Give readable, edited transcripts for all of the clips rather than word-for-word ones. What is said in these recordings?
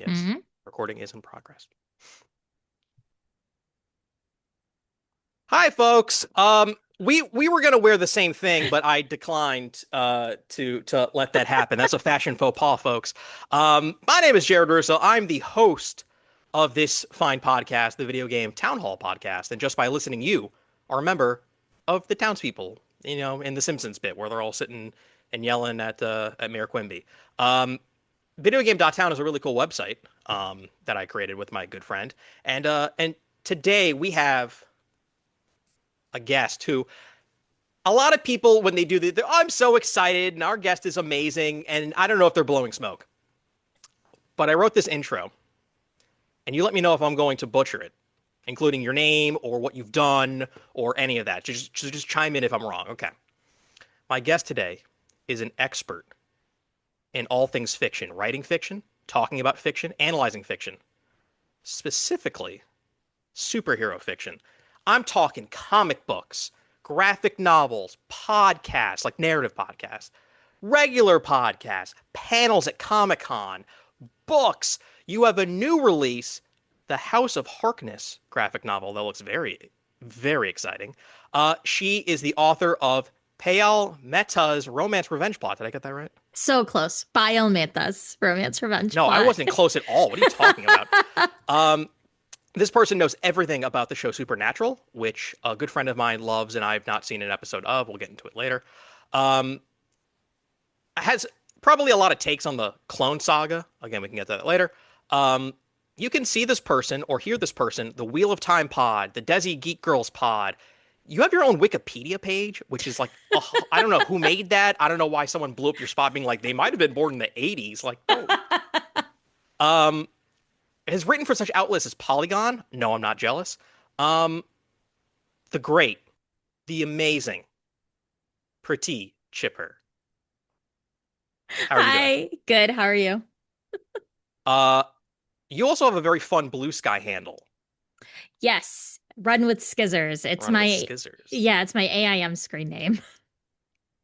Yes, Hmm. recording is in progress. Hi, folks. We were gonna wear the same thing, but I declined to let that happen. That's a fashion faux pas, folks. My name is Jared Russo. I'm the host of this fine podcast, the Video Game Town Hall podcast, and just by listening, you are a member of the townspeople. You know, in the Simpsons bit where they're all sitting and yelling at Mayor Quimby. Um, Videogame.town is a really cool website that I created with my good friend, and today we have a guest who a lot of people when they do I'm so excited and our guest is amazing and I don't know if they're blowing smoke. But I wrote this intro and you let me know if I'm going to butcher it, including your name or what you've done or any of that. Just chime in if I'm wrong. Okay. My guest today is an expert in all things fiction, writing fiction, talking about fiction, analyzing fiction, specifically superhero fiction. I'm talking comic books, graphic novels, podcasts, like narrative podcasts, regular podcasts, panels at Comic Con, books. You have a new release, The House of Harkness graphic novel that looks very, very exciting. She is the author of Payal Mehta's Romance Revenge Plot. Did I get that right? So close. Biomanthas, romance revenge No, I plot. wasn't close at all. What are you talking about? Um, This person knows everything about the show Supernatural, which a good friend of mine loves, and I've not seen an episode of. We'll get into it later. Um, has probably a lot of takes on the Clone Saga. Again, we can get to that later. Um, you can see this person or hear this person, the Wheel of Time pod, the Desi Geek Girls pod. You have your own Wikipedia page, which is like, I don't know who made that. I don't know why someone blew up your spot being like, they might have been born in the 80s. Like, no. Um, has written for such outlets as Polygon. No, I'm not jealous. Um, the great, the amazing Preeti Chhibber. How are you doing? Hi, good. How are you? Uh, you also have a very fun Blue Sky handle. Yes, Run with Skizzers. Run with Skizzers. It's my AIM screen name.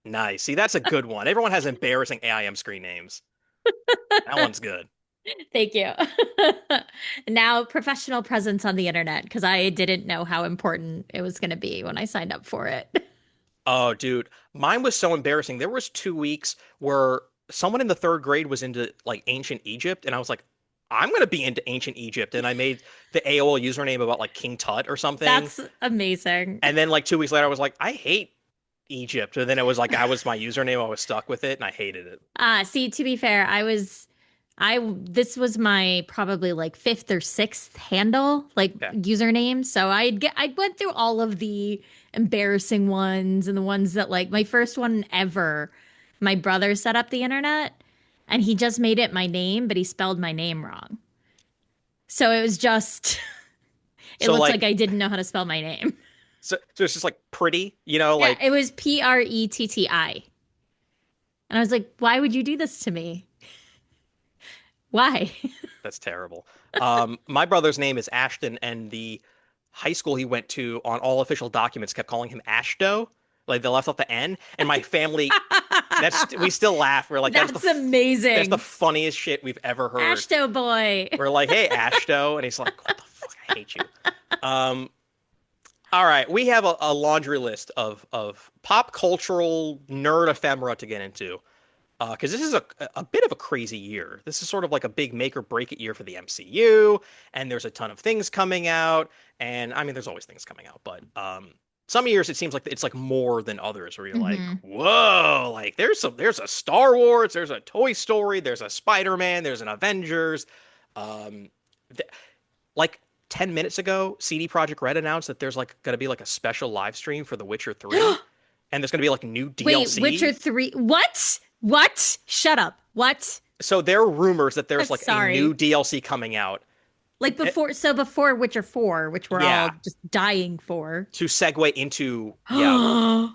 Nice. See, that's a good one. Everyone has embarrassing AIM screen names. That one's good. Thank you. Now, professional presence on the internet because I didn't know how important it was going to be when I signed up for it. Oh, dude, mine was so embarrassing. There was 2 weeks where someone in the third grade was into like ancient Egypt, and I was like, I'm gonna be into ancient Egypt, and I made the AOL username about like King Tut or something. That's amazing. And then like 2 weeks later, I was like, I hate Egypt. And then it was like I was my username. I was stuck with it, and I hated it. See, to be fair, this was my probably like fifth or sixth handle, like Okay. username. So I went through all of the embarrassing ones and the ones that like my first one ever, my brother set up the internet and he just made it my name, but he spelled my name wrong. So it was just, it So looked like like, I didn't know how to spell my name. so it's just like pretty, you know, Yeah, like it was Pretti. And I was like, why would you do this to me? Why? that's terrible. My brother's name is Ashton, and the high school he went to on all official documents kept calling him Ashto. Like they left off the N, and my family, that's we still laugh. We're like, That's that's the amazing. funniest shit we've ever heard. Ashto boy. We're like, hey, Ashto, and he's like, what the fuck? I hate you. Um, All right, we have a laundry list of pop cultural nerd ephemera to get into. Because this is a bit of a crazy year. This is sort of like a big make or break it year for the MCU, and there's a ton of things coming out. And I mean, there's always things coming out, but some years it seems like it's like more than others, where you're like, Hmm. whoa, like there's a Star Wars, there's a Toy Story, there's a Spider-Man, there's an Avengers. Um, th like 10 minutes ago, CD Projekt Red announced that there's like gonna be like a special live stream for The Witcher 3, and there's gonna be like new Wait, Witcher DLC. 3. What? What? Shut up. What? So there are rumors that there's like a new Sorry. DLC coming out. Like Eh, before Witcher 4, which we're all yeah, just dying for. to segue into yeah, Oh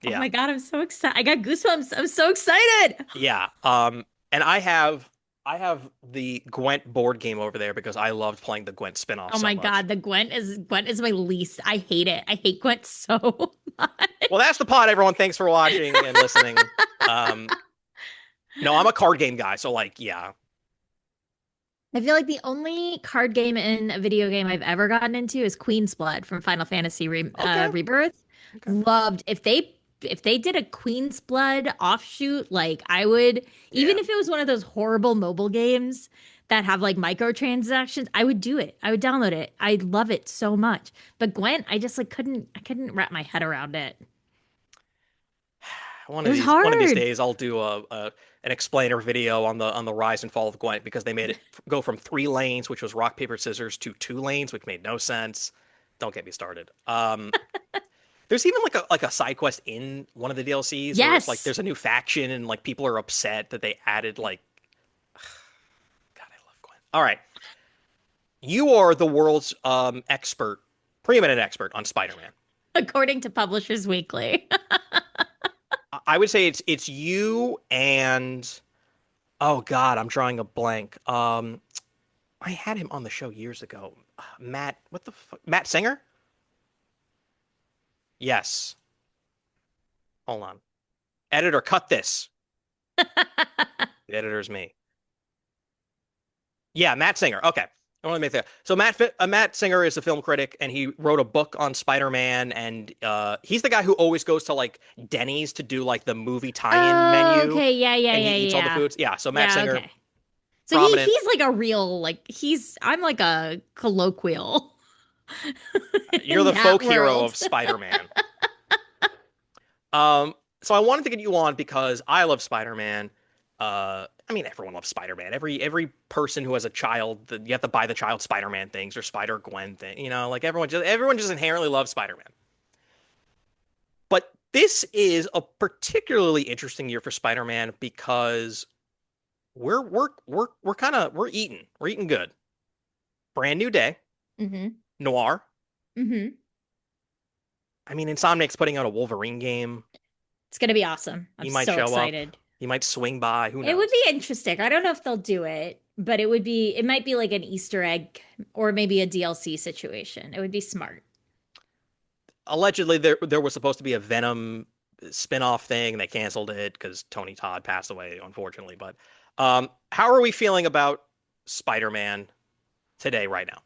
yeah, my God, I'm so excited. I got goosebumps. I'm so excited. yeah. And I have the Gwent board game over there because I loved playing the Gwent spin-off Oh so my much. God, the Gwent is my least. I hate it. I hate Gwent so Well, much. that's the pod, everyone. Thanks for watching and listening. Um, no, I'm a card game guy, so like, yeah. I feel like the only card game in a video game I've ever gotten into is Queen's Blood from Final Fantasy Okay, Rebirth. okay, Loved if they did a Queen's Blood offshoot, like I would, even yeah. if it was one of those horrible mobile games that have like microtransactions, I would do it. I would download it. I love it so much. But Gwent, I just like couldn't wrap my head around it. It was One of these hard. days, I'll do a an explainer video on the rise and fall of Gwent because they made it go from 3 lanes, which was rock paper scissors, to 2 lanes, which made no sense. Don't get me started. There's even like a side quest in one of the DLCs where it's like Yes. there's a new faction and like people are upset that they added like God, I love Gwent. All right, you are the world's expert, preeminent expert on Spider-Man. According to Publishers Weekly. I would say it's you and oh God, I'm drawing a blank. I had him on the show years ago. Matt, what the fuck? Matt Singer? Yes. Hold on. Editor, cut this. The editor's me. Yeah, Matt Singer. Okay. I want to make that. So Matt Singer is a film critic, and he wrote a book on Spider-Man, and he's the guy who always goes to like Denny's to do like the movie tie-in Oh, menu, okay. Yeah, yeah, and he yeah, eats all the yeah. foods. Yeah. So Matt Yeah, Singer, okay. So prominent. he's like a real like I'm like a colloquial You're in the that folk hero world. of Spider-Man. So I wanted to get you on because I love Spider-Man. I mean, everyone loves Spider-Man. Every person who has a child, you have to buy the child Spider-Man things or Spider-Gwen thing. You know, like everyone just inherently loves Spider-Man. But this is a particularly interesting year for Spider-Man because we're eating. We're eating good. Brand new day, hmm noir. hmm I mean, Insomniac's putting out a Wolverine game. It's gonna be awesome. I'm He might so show up. excited. He might swing by. Who It would knows? be interesting. I don't know if they'll do it, but it might be like an Easter egg or maybe a DLC situation. It would be smart. Allegedly there was supposed to be a Venom spin-off thing. They canceled it because Tony Todd passed away, unfortunately. But how are we feeling about Spider-Man today, right now?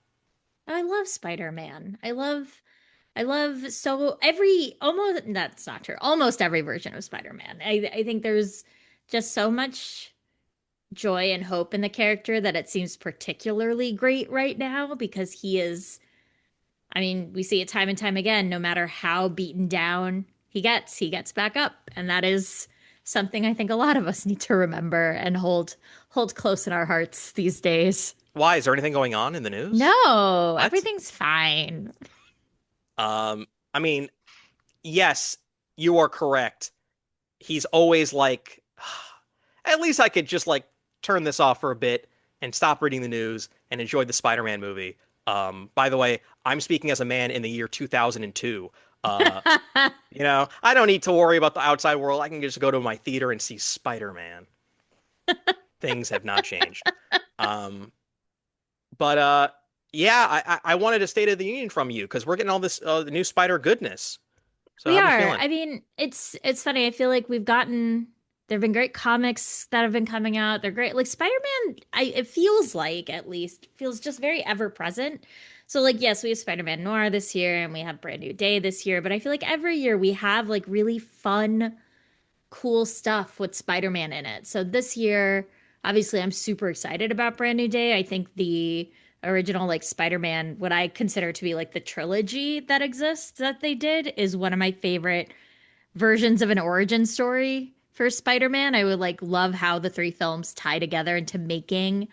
I love Spider-Man. I love so every almost that's not true. Almost every version of Spider-Man. I think there's just so much joy and hope in the character that it seems particularly great right now because he is, I mean, we see it time and time again, no matter how beaten down he gets back up. And that is something I think a lot of us need to remember and hold close in our hearts these days. Why is there anything going on in the news? No, What? everything's fine. I mean, yes, you are correct. He's always like, at least I could just like turn this off for a bit and stop reading the news and enjoy the Spider-Man movie. By the way, I'm speaking as a man in the year 2002. I don't need to worry about the outside world. I can just go to my theater and see Spider-Man. Things have not changed. Um, but yeah, I wanted a State of the Union from you because we're getting all this the new Spider goodness. So We how we are. feeling? I mean, it's funny. I feel like there've been great comics that have been coming out. They're great. Like Spider-Man, it feels like at least feels just very ever present. So like yes, we have Spider-Man Noir this year and we have Brand New Day this year, but I feel like every year we have like really fun cool stuff with Spider-Man in it. So this year, obviously, I'm super excited about Brand New Day. I think the original like Spider-Man, what I consider to be like the trilogy that exists that they did is one of my favorite versions of an origin story for Spider-Man. I would like love how the three films tie together into making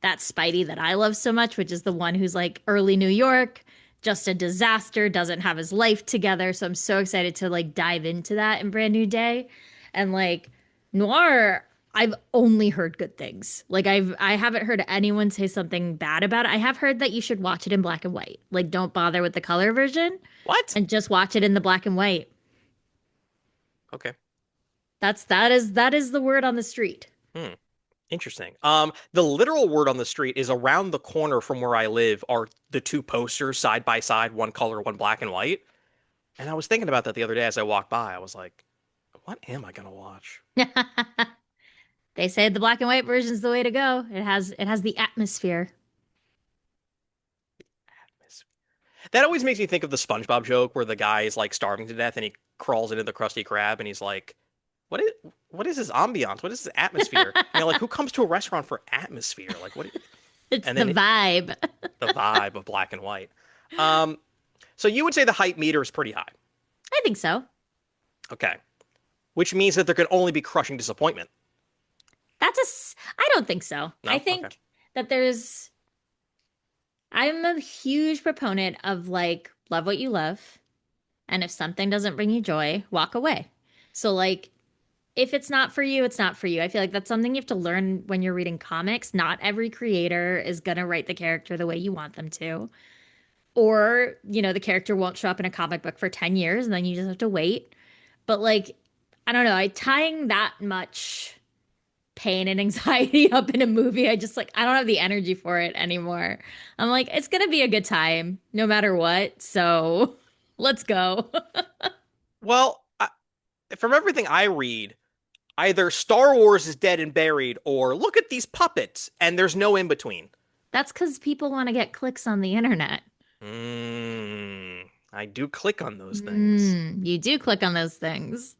that Spidey that I love so much, which is the one who's like early New York, just a disaster, doesn't have his life together. So I'm so excited to like dive into that in Brand New Day. And like Noir, I've only heard good things. Like I haven't heard anyone say something bad about it. I have heard that you should watch it in black and white. Like don't bother with the color version What? and just watch it in the black and white. Okay. That is the word on the street. Hmm. Interesting. The literal word on the street is around the corner from where I live are the two posters side by side, one color, one black and white. And I was thinking about that the other day as I walked by. I was like, what am I gonna watch? There They say the black and white version is the way to go. It has the atmosphere. That always makes me think of the SpongeBob joke where the guy is like starving to death and he crawls into the Krusty Krab and he's like, "What is what is this ambiance? What is this atmosphere?" And you're like, "Who comes to a restaurant for atmosphere? Like what?" It's And the then vibe. the vibe of black and white. Um, so you would say the hype meter is pretty high. I think so. Okay. Which means that there can only be crushing disappointment. I don't think so. I No? Okay. think that I'm a huge proponent of like, love what you love. And if something doesn't bring you joy, walk away. So, like, if it's not for you, it's not for you. I feel like that's something you have to learn when you're reading comics. Not every creator is going to write the character the way you want them to. Or, the character won't show up in a comic book for 10 years and then you just have to wait. But, like, I don't know. Tying that much pain and anxiety up in a movie, I don't have the energy for it anymore. I'm like, it's gonna be a good time no matter what. So let's go. Well, from everything I read, either Star Wars is dead and buried or look at these puppets and there's no in between. That's because people want to get clicks on the internet. I do click on those things. You do click on those things.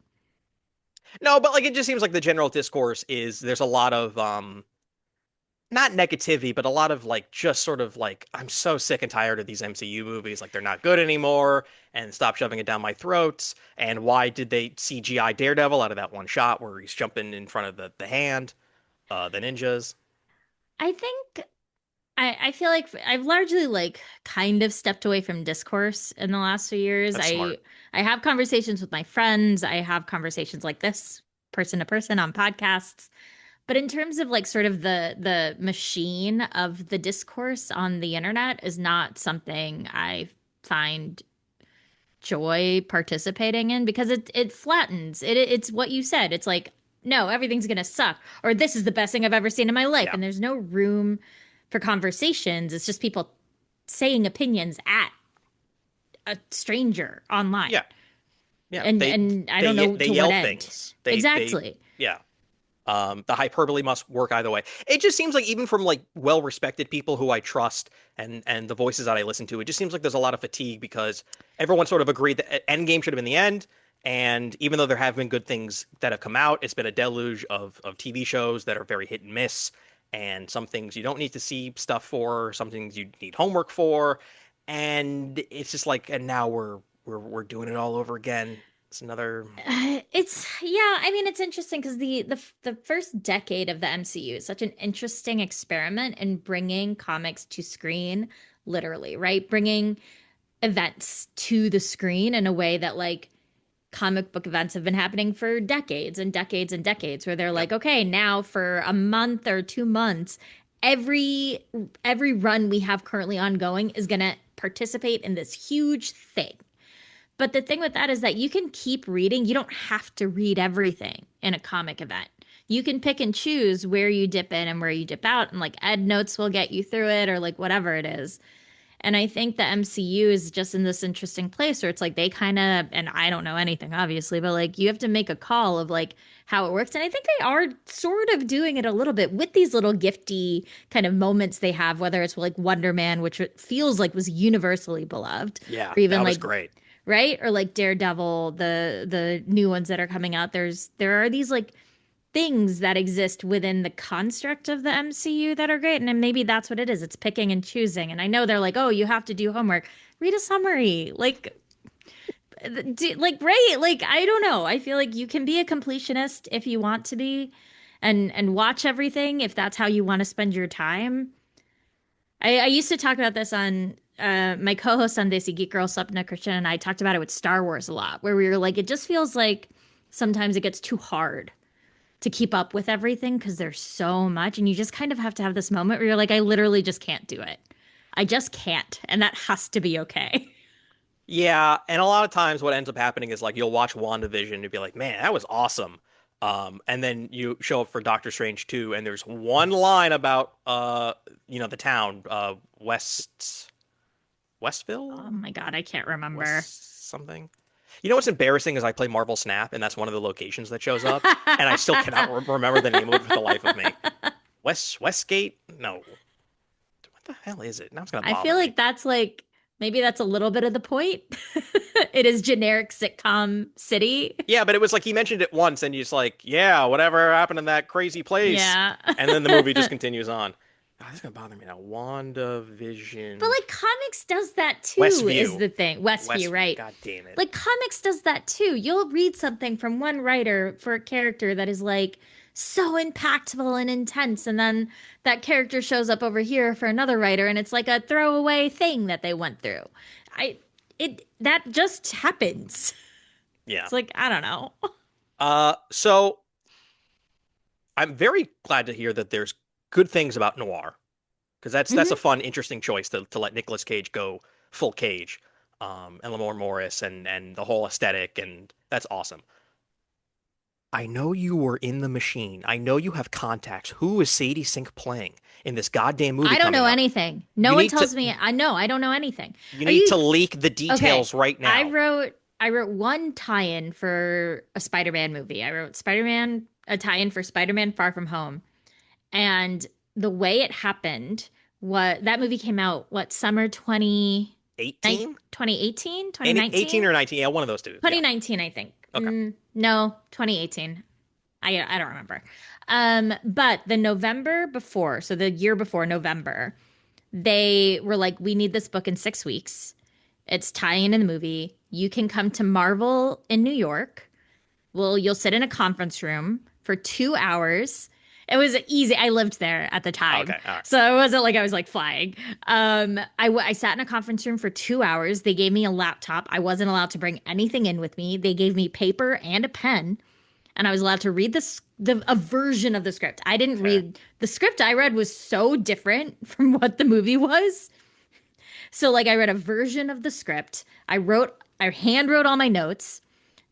No, but like it just seems like the general discourse is there's a lot of not negativity, but a lot of like just sort of like I'm so sick and tired of these MCU movies, like they're not good anymore, and stop shoving it down my throats. And why did they CGI Daredevil out of that one shot where he's jumping in front of the hand, the ninjas? I think I feel like I've largely like kind of stepped away from discourse in the last few years. That's smart. I have conversations with my friends. I have conversations like this, person to person on podcasts. But in terms of like sort of the machine of the discourse on the internet is not something I find joy participating in because it flattens. It's what you said. It's like, no, everything's gonna suck, or this is the best thing I've ever seen in my life. Yeah, And there's no room for conversations. It's just people saying opinions at a stranger online. yeah, yeah. And I don't know They to what yell end. things. They Exactly. yeah. The hyperbole must work either way. It just seems like even from like well-respected people who I trust and the voices that I listen to, it just seems like there's a lot of fatigue because everyone sort of agreed that Endgame should have been the end. And even though there have been good things that have come out, it's been a deluge of TV shows that are very hit and miss. And some things you don't need to see stuff for, some things you need homework for. And it's just like, and now we're doing it all over again. It's another. It's yeah, I mean it's interesting because the first decade of the MCU is such an interesting experiment in bringing comics to screen, literally, right? Bringing events to the screen in a way that like comic book events have been happening for decades and decades and decades, where they're Yep. like, okay, now for a month or 2 months, every every run we have currently ongoing is gonna participate in this huge thing. But the thing with that is that you can keep reading. You don't have to read everything in a comic event. You can pick and choose where you dip in and where you dip out, and like Ed Notes will get you through it or like whatever it is. And I think the MCU is just in this interesting place where it's like they kind of, and I don't know anything obviously, but like you have to make a call of like how it works. And I think they are sort of doing it a little bit with these little gifty kind of moments they have, whether it's like Wonder Man, which it feels like was universally beloved, Yeah, or even that was like great. right? Or like Daredevil, the new ones that are coming out. There are these like things that exist within the construct of the MCU that are great. And then maybe that's what it is. It's picking and choosing. And I know they're like, oh, you have to do homework. Read a summary. Right? Like, I don't know. I feel like you can be a completionist if you want to be and watch everything if that's how you want to spend your time. I used to talk about this on my co-host on Desi Geek Girl, Swapna Christian, and I talked about it with Star Wars a lot, where we were like, it just feels like sometimes it gets too hard to keep up with everything because there's so much, and you just kind of have to have this moment where you're like, I literally just can't do it. I just can't, and that has to be okay. Yeah, and a lot of times what ends up happening is like you'll watch WandaVision and be like, "Man, that was awesome." And then you show up for Doctor Strange 2 and there's one line about the town, Westville? Oh my God, I can't remember. West something. You know what's embarrassing is I play Marvel Snap, and that's one of the locations that shows up, and I still cannot remember the name of it for the life of me. Westgate? No. What the hell is it? Now it's gonna I feel bother me. like that's like maybe that's a little bit of the point. It is generic sitcom city. Yeah, but it was like he mentioned it once, and he's like, "Yeah, whatever happened in that crazy place," Yeah. and then the movie just continues on. God, this is gonna bother me now. But WandaVision, like comics does that too, is Westview, the thing. Westview, Westview. right? God damn it. Like comics does that too. You'll read something from one writer for a character that is like so impactful and intense, and then that character shows up over here for another writer, and it's like a throwaway thing that they went through. I it that just happens. Yeah. It's like I don't know. So I'm very glad to hear that there's good things about noir because that's a Hmm. fun, interesting choice to let Nicolas Cage go full Cage, and Lamorne Morris and the whole aesthetic, and that's awesome. I know you were in the machine. I know you have contacts. Who is Sadie Sink playing in this goddamn movie I don't coming know up? anything. No You one need to tells me. I know. I don't know anything. you Are need you to leak the okay? details right I now. wrote I wrote one tie-in for a Spider-Man movie. I wrote Spider-Man a tie-in for Spider-Man Far From Home. And the way it happened, what that movie came out what summer 18? 2018, Any 18 2019? or 19? Yeah, one of those two. Yeah. 2019, I think. Okay. No, 2018. I don't remember. But the November before, so the year before November, they were like, we need this book in 6 weeks. It's tying in the movie. You can come to Marvel in New York. Well, you'll sit in a conference room for 2 hours. It was easy. I lived there at the time. Okay. All right. So it wasn't like I was like flying. I sat in a conference room for 2 hours. They gave me a laptop. I wasn't allowed to bring anything in with me. They gave me paper and a pen, and I was allowed to read a version of the script. I didn't Fair. read the script I read was so different from what the movie was. So like I read a version of the script. I hand wrote all my notes.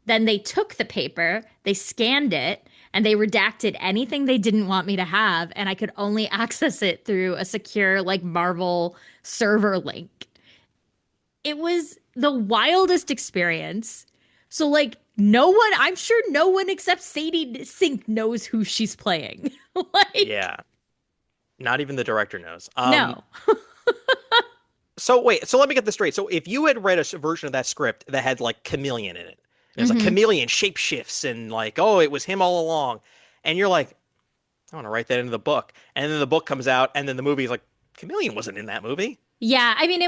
Then they took the paper, they scanned it, and they redacted anything they didn't want me to have, and I could only access it through a secure like Marvel server link. It was the wildest experience. So like I'm sure no one except Sadie Sink knows who she's playing. Like Yeah. Not even the director knows. no. So wait, so let me get this straight. So if you had read a version of that script that had like chameleon in it, and it's like Hmm. chameleon shapeshifts and like, oh, it was him all along, and you're like, I want to write that into the book, and then the book comes out, and then the movie's like, chameleon wasn't in that movie. Yeah, I mean,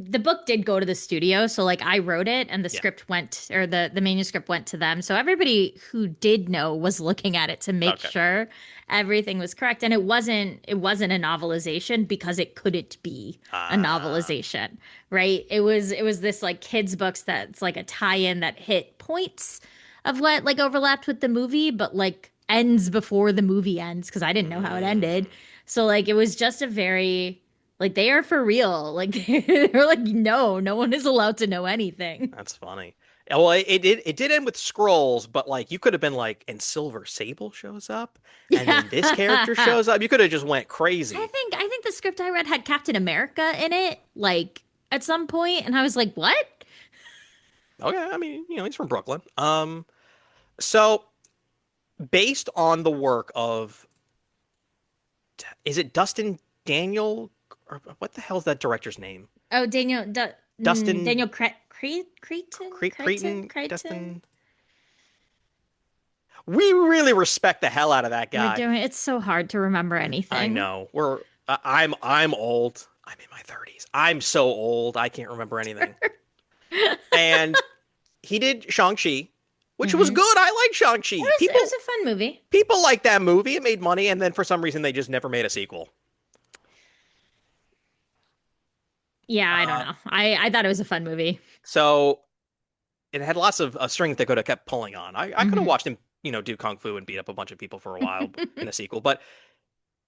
the book did go to the studio. So, like, I wrote it and the Yeah. script went, or the manuscript went to them. So, everybody who did know was looking at it to make Okay. sure everything was correct. And it wasn't a novelization because it couldn't be a Ah. novelization, right? It was this like kids' books that's like a tie in that hit points of what like overlapped with the movie, but like ends before the movie ends because I didn't know how it ended. Mm, So, like, it was just a very like they are for real. Like they're like, no one is allowed to know anything. that's funny. Well, it did end with scrolls, but like you could have been like, and Silver Sable shows up, and Yeah. then this character shows up. You could have just went I crazy. think I think the script I read had Captain America in it, like at some point, and I was like, what? Okay, I mean, he's from Brooklyn. So based on the work of, is it Dustin Daniel, or what the hell is that director's name? Oh, Dustin Daniel Creighton, Crichton. Dustin. We really respect the hell out of that We're guy. doing it's so hard to remember I anything. know. I'm old. I'm in my 30s. I'm so old. I can't remember anything. And he did Shang-Chi, which was Hmm. good. I like Shang-Chi. It was People a fun movie. people like that movie. It made money, and then for some reason they just never made a sequel. Yeah, I don't Uh, know. I thought it was a fun movie. so it had lots of strings they could have kept pulling on. I could have Hmm. watched him, do kung fu and beat up a bunch of people for a while in a sequel, but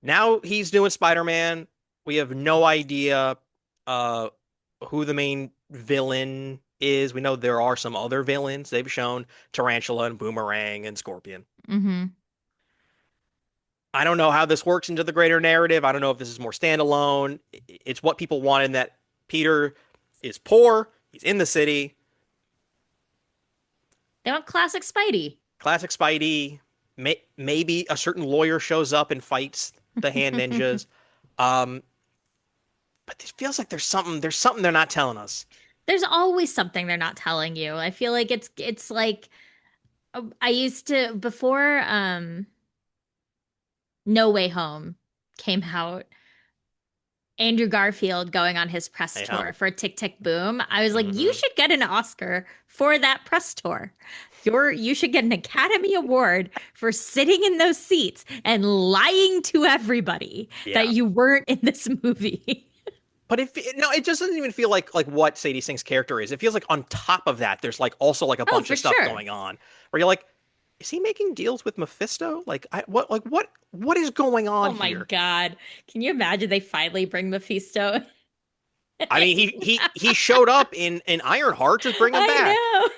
now he's doing Spider-Man. We have no idea uh, who the main villain is. We know there are some other villains. They've shown Tarantula and Boomerang and Scorpion. Hmm. I don't know how this works into the greater narrative. I don't know if this is more standalone. It's what people wanted, that Peter is poor. He's in the city. They want classic Spidey. Classic Spidey. Maybe a certain lawyer shows up and fights the hand ninjas. Um, but it feels like there's something they're not telling us. There's always something they're not telling you. I feel like it's like I used to before No Way Home came out, Andrew Garfield going on his press Hey, tour for Tick Tick Boom. I was like, you hmm should get an Oscar for that press tour. You should get an Academy Award for sitting in those seats and lying to everybody that Yeah. you weren't in this movie. But no, it just doesn't even feel like what Sadie Sink's character is. It feels like on top of that, there's like also like a Oh, bunch for of stuff sure. going on where you're like, is he making deals with Mephisto? What is going on Oh my here? God. Can you imagine they finally bring Mephisto? I mean, he showed up in Ironheart, just bring him I back. know.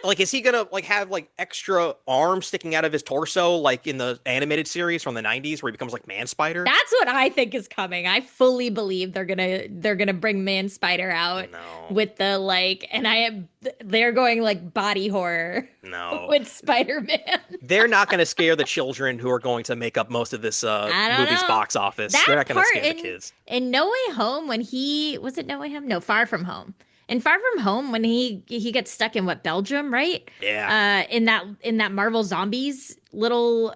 Like, is he gonna like have like extra arms sticking out of his torso, like in the animated series from the '90s, where he becomes like Man Spider? That's what I think is coming. I fully believe they're gonna bring Man Spider out No, with the like, and I am they're going like body horror no, with Spider-Man. they're not gonna scare the children who are going to make up most of this I don't movie's know. box office. They're That not gonna part scare the kids. in No Way Home when he was it No Way Home? No, Far From Home. In Far From Home when he gets stuck in what Belgium, right? Yeah. In that Marvel Zombies little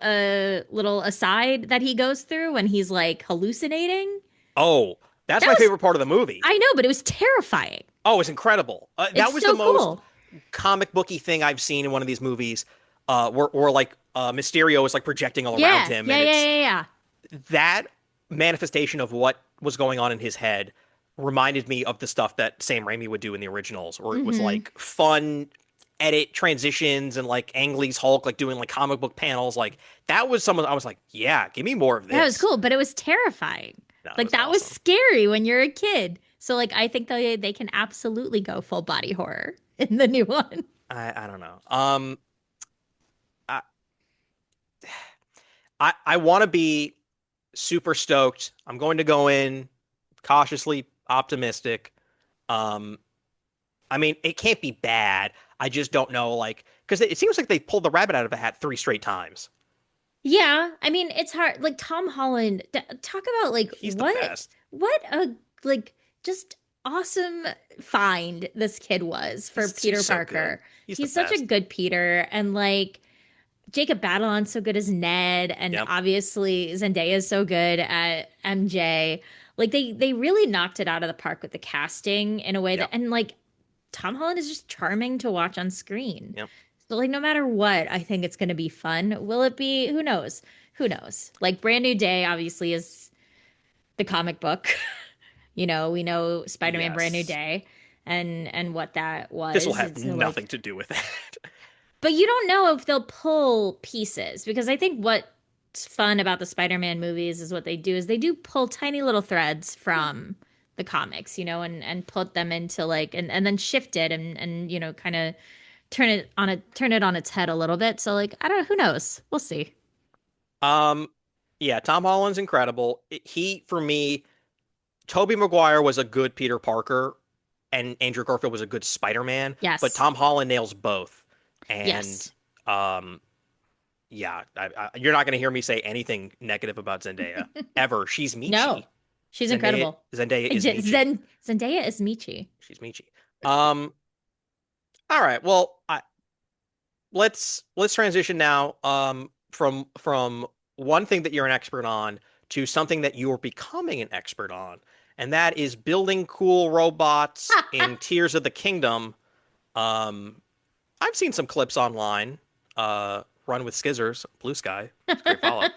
aside that he goes through when he's like hallucinating. Oh, that's That my was favorite part of the movie. I know, but it was terrifying. Oh, it's incredible. That It's was the so most cool. comic booky thing I've seen in one of these movies. Where like Mysterio is like projecting all around Yeah, him, yeah, and yeah, it's yeah, yeah. that manifestation of what was going on in his head reminded me of the stuff that Sam Raimi would do in the originals, where it was Hmm. like fun edit transitions and like Ang Lee's Hulk like doing like comic book panels. Like that was some of I was like, yeah, give me more of That was this. cool, but it was terrifying. No, it Like was that was awesome. scary when you're a kid. So like I think they can absolutely go full body horror in the new one. I don't know. I I want to be super stoked. I'm going to go in cautiously optimistic. Um, I mean, it can't be bad. I just don't know, like, because it seems like they pulled the rabbit out of a hat three straight times. Yeah, I mean it's hard. Like Tom Holland, talk about like He's the best. what a like just awesome find this kid was for He's Peter so good. Parker. He's the He's such a best. good Peter, and like Jacob Batalon's so good as Ned, and Yep. obviously Zendaya is so good at MJ. Like they really knocked it out of the park with the casting in a way that, Yep. and like Tom Holland is just charming to watch on screen. Yep. So like no matter what, I think it's going to be fun. Will it be? Who knows? Who knows? Like Brand New Day obviously is the comic book. We know Spider-Man Brand New Yes. Day and what that This will was. have So like nothing to do with that. but you don't know if they'll pull pieces because I think what's fun about the Spider-Man movies is what they do is they do pull tiny little threads Yeah. from the comics, and put them into like and then shift it and kind of turn it on its head a little bit. So like I don't know, who knows? We'll see. Um, yeah, Tom Holland's incredible. He, for me, Tobey Maguire was a good Peter Parker, and Andrew Garfield was a good Spider-Man, but Yes. Tom Holland nails both. And Yes. um, yeah, you're not going to hear me say anything negative about Zendaya ever. She's No. Michi. She's Zendaya incredible. Zendaya is Michi. Zendaya is Michi. She's Michi. Um, all right. Well, let's transition now from one thing that you're an expert on to something that you're becoming an expert on, and that is building cool robots in Tears of the Kingdom. Um, I've seen some clips online. Run with Skizzers, Blue Sky. It's a great follow.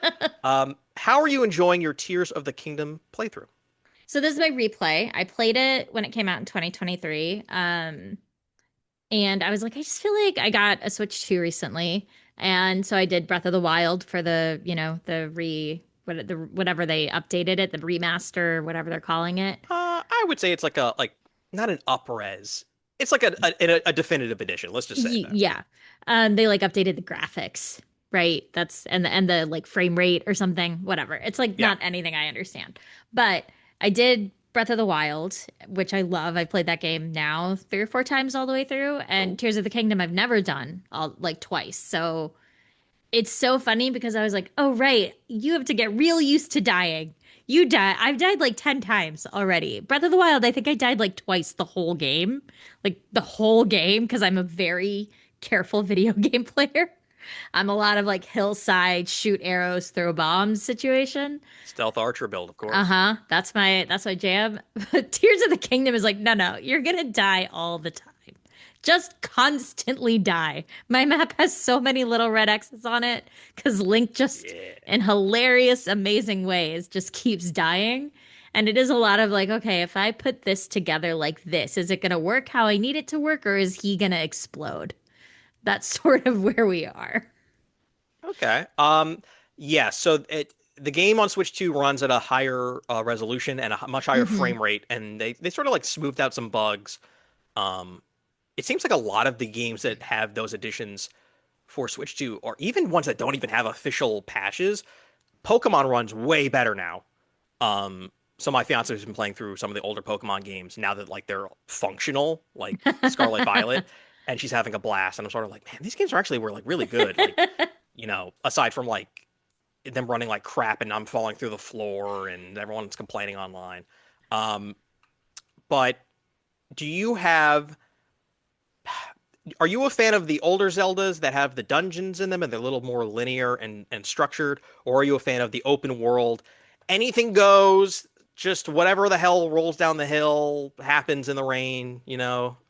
How are you enjoying your Tears of the Kingdom playthrough? So this is my replay. I played it when it came out in 2023. And I was like, I just feel like I got a Switch 2 recently. And so I did Breath of the Wild for whatever they updated it, the remaster, whatever they're calling it. I would say it's like not an upres. It's like a definitive edition. Let's just say that. Yeah. They like updated the graphics, right? That's and the like frame rate or something, whatever. It's like Yeah. not anything I understand. But I did Breath of the Wild, which I love. I've played that game now 3 or 4 times all the way through, and Oh, Tears of the Kingdom I've never done all like twice. So it's so funny because I was like, oh right, you have to get real used to dying. You die. I've died like 10 times already. Breath of the Wild, I think I died like twice the whole game. Like the whole game because I'm a very careful video game player. I'm a lot of like hillside, shoot arrows, throw bombs situation. stealth archer build, of course. Uh-huh. That's my jam. Tears of the Kingdom is like, no, you're gonna die all the time. Just constantly die. My map has so many little red X's on it because Link just Yeah. in hilarious, amazing ways just keeps dying. And it is a lot of like, okay, if I put this together like this, is it gonna work how I need it to work, or is he gonna explode? That's sort of where we are. Okay. Yeah. So the game on Switch 2 runs at a higher resolution and a much higher Hmm. frame rate, and they sort of like smoothed out some bugs. Um, it seems like a lot of the games that have those additions for Switch 2, or even ones that don't even have official patches, Pokemon runs way better now. So my fiance has been playing through some of the older Pokemon games now that like they're functional, like Scarlet Violet, and she's having a blast. And I'm sort of like, man, these games are actually were like really good. Like, aside from like them running like crap and I'm falling through the floor and everyone's complaining online. Um, but do you have are you a fan of the older Zeldas that have the dungeons in them and they're a little more linear and structured, or are you a fan of the open world, anything goes, just whatever the hell rolls down the hill happens in the rain,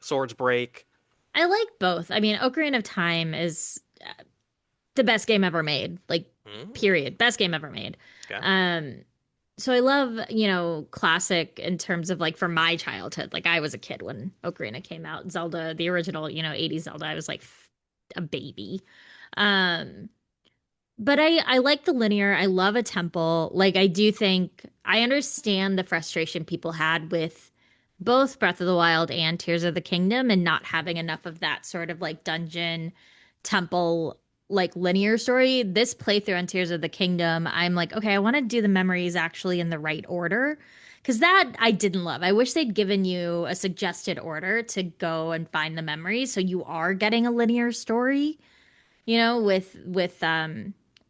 swords break? I like both. I mean, Ocarina of Time is the best game ever made. Like, Mm, period. Best game ever made. okay. Um, so I love, classic in terms of like for my childhood. Like I was a kid when Ocarina came out. Zelda, the original, 80s Zelda, I was like a baby. Um, but I like the linear. I love a temple. Like I do think I understand the frustration people had with both Breath of the Wild and Tears of the Kingdom and not having enough of that sort of like dungeon temple like linear story. This playthrough on Tears of the Kingdom, I'm like, okay, I want to do the memories actually in the right order. Because that I didn't love. I wish they'd given you a suggested order to go and find the memories so you are getting a linear story, with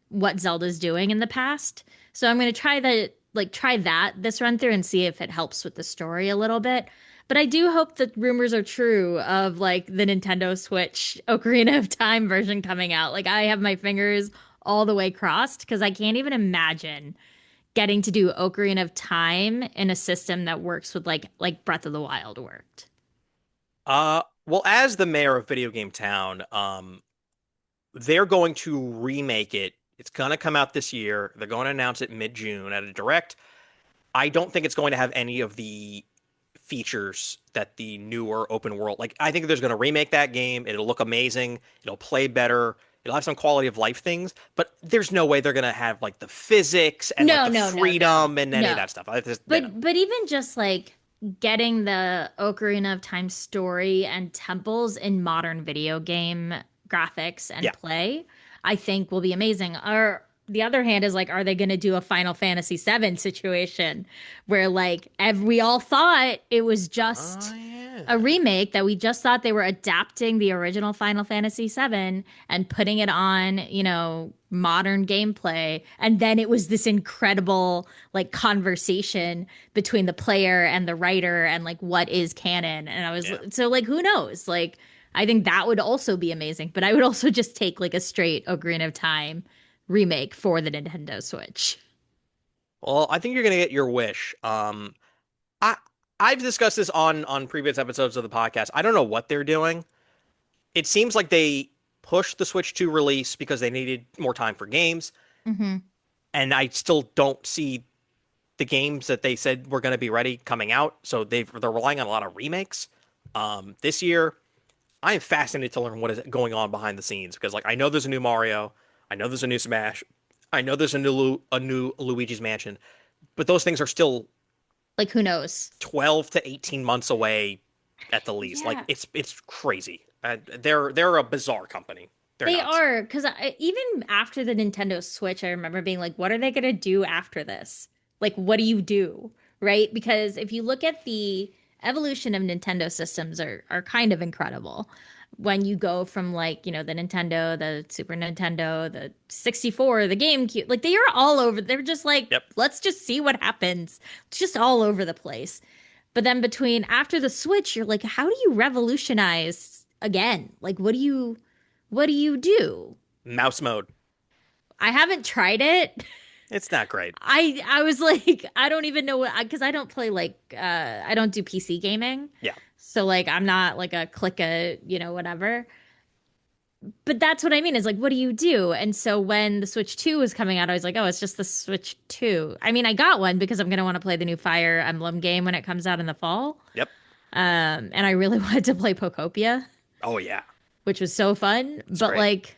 what Zelda's doing in the past. So I'm going to try that this run through and see if it helps with the story a little bit. But I do hope that rumors are true of like the Nintendo Switch Ocarina of Time version coming out. Like I have my fingers all the way crossed because I can't even imagine getting to do Ocarina of Time in a system that works with like Breath of the Wild worked. Well, as the mayor of Video Game Town, they're going to remake it. It's going to come out this year. They're going to announce it mid-June at a direct. I don't think it's going to have any of the features that the newer open world, like I think there's going to remake that game. It'll look amazing. It'll play better. It'll have some quality of life things, but there's no way they're going to have like the physics and like No, the no, no, no, freedom and any of no. that stuff. I just, But even just like getting the Ocarina of Time story and temples in modern video game graphics and yeah. play, I think will be amazing. Or the other hand is like, are they going to do a Final Fantasy VII situation where like we all thought it was Oh just a yeah. remake, that we just thought they were adapting the original Final Fantasy VII and putting it on, modern gameplay. And then it was this incredible like conversation between the player and the writer and like what is canon. And I was Yeah. so like, who knows? Like, I think that would also be amazing. But I would also just take like a straight Ocarina of Time remake for the Nintendo Switch. Well, I think you're going to get your wish. I I've discussed this on previous episodes of the podcast. I don't know what they're doing. It seems like they pushed the Switch 2 release because they needed more time for games, Hmm. and I still don't see the games that they said were going to be ready coming out. So they're relying on a lot of remakes. This year, I am fascinated to learn what is going on behind the scenes because like I know there's a new Mario, I know there's a new Smash, I know there's a new Luigi's Mansion, but those things are still Like, who knows? 12 to 18 months away at the least. Like Yeah. it's crazy. They're a bizarre company. They're They nuts. are, because even after the Nintendo Switch, I remember being like, what are they going to do after this? Like, what do you do? right? Because if you look at the evolution of Nintendo systems are kind of incredible. When you go from like, the Nintendo, the Super Nintendo, the 64, the GameCube, like they are all over. They're just like, Yep. let's just see what happens. It's just all over the place. But then between after the Switch, you're like, how do you revolutionize again? Like what do you do? Mouse mode. I haven't tried it. It's not great. I was like, I don't even know what because I don't play like I don't do PC gaming. Yeah. So like I'm not like a click a, whatever. But that's what I mean is like what do you do? And so when the Switch 2 was coming out, I was like, oh, it's just the Switch 2. I mean, I got one because I'm gonna want to play the new Fire Emblem game when it comes out in the fall. Yep. And I really wanted to play Pokopia, Oh yeah. which was so fun. It's But great. like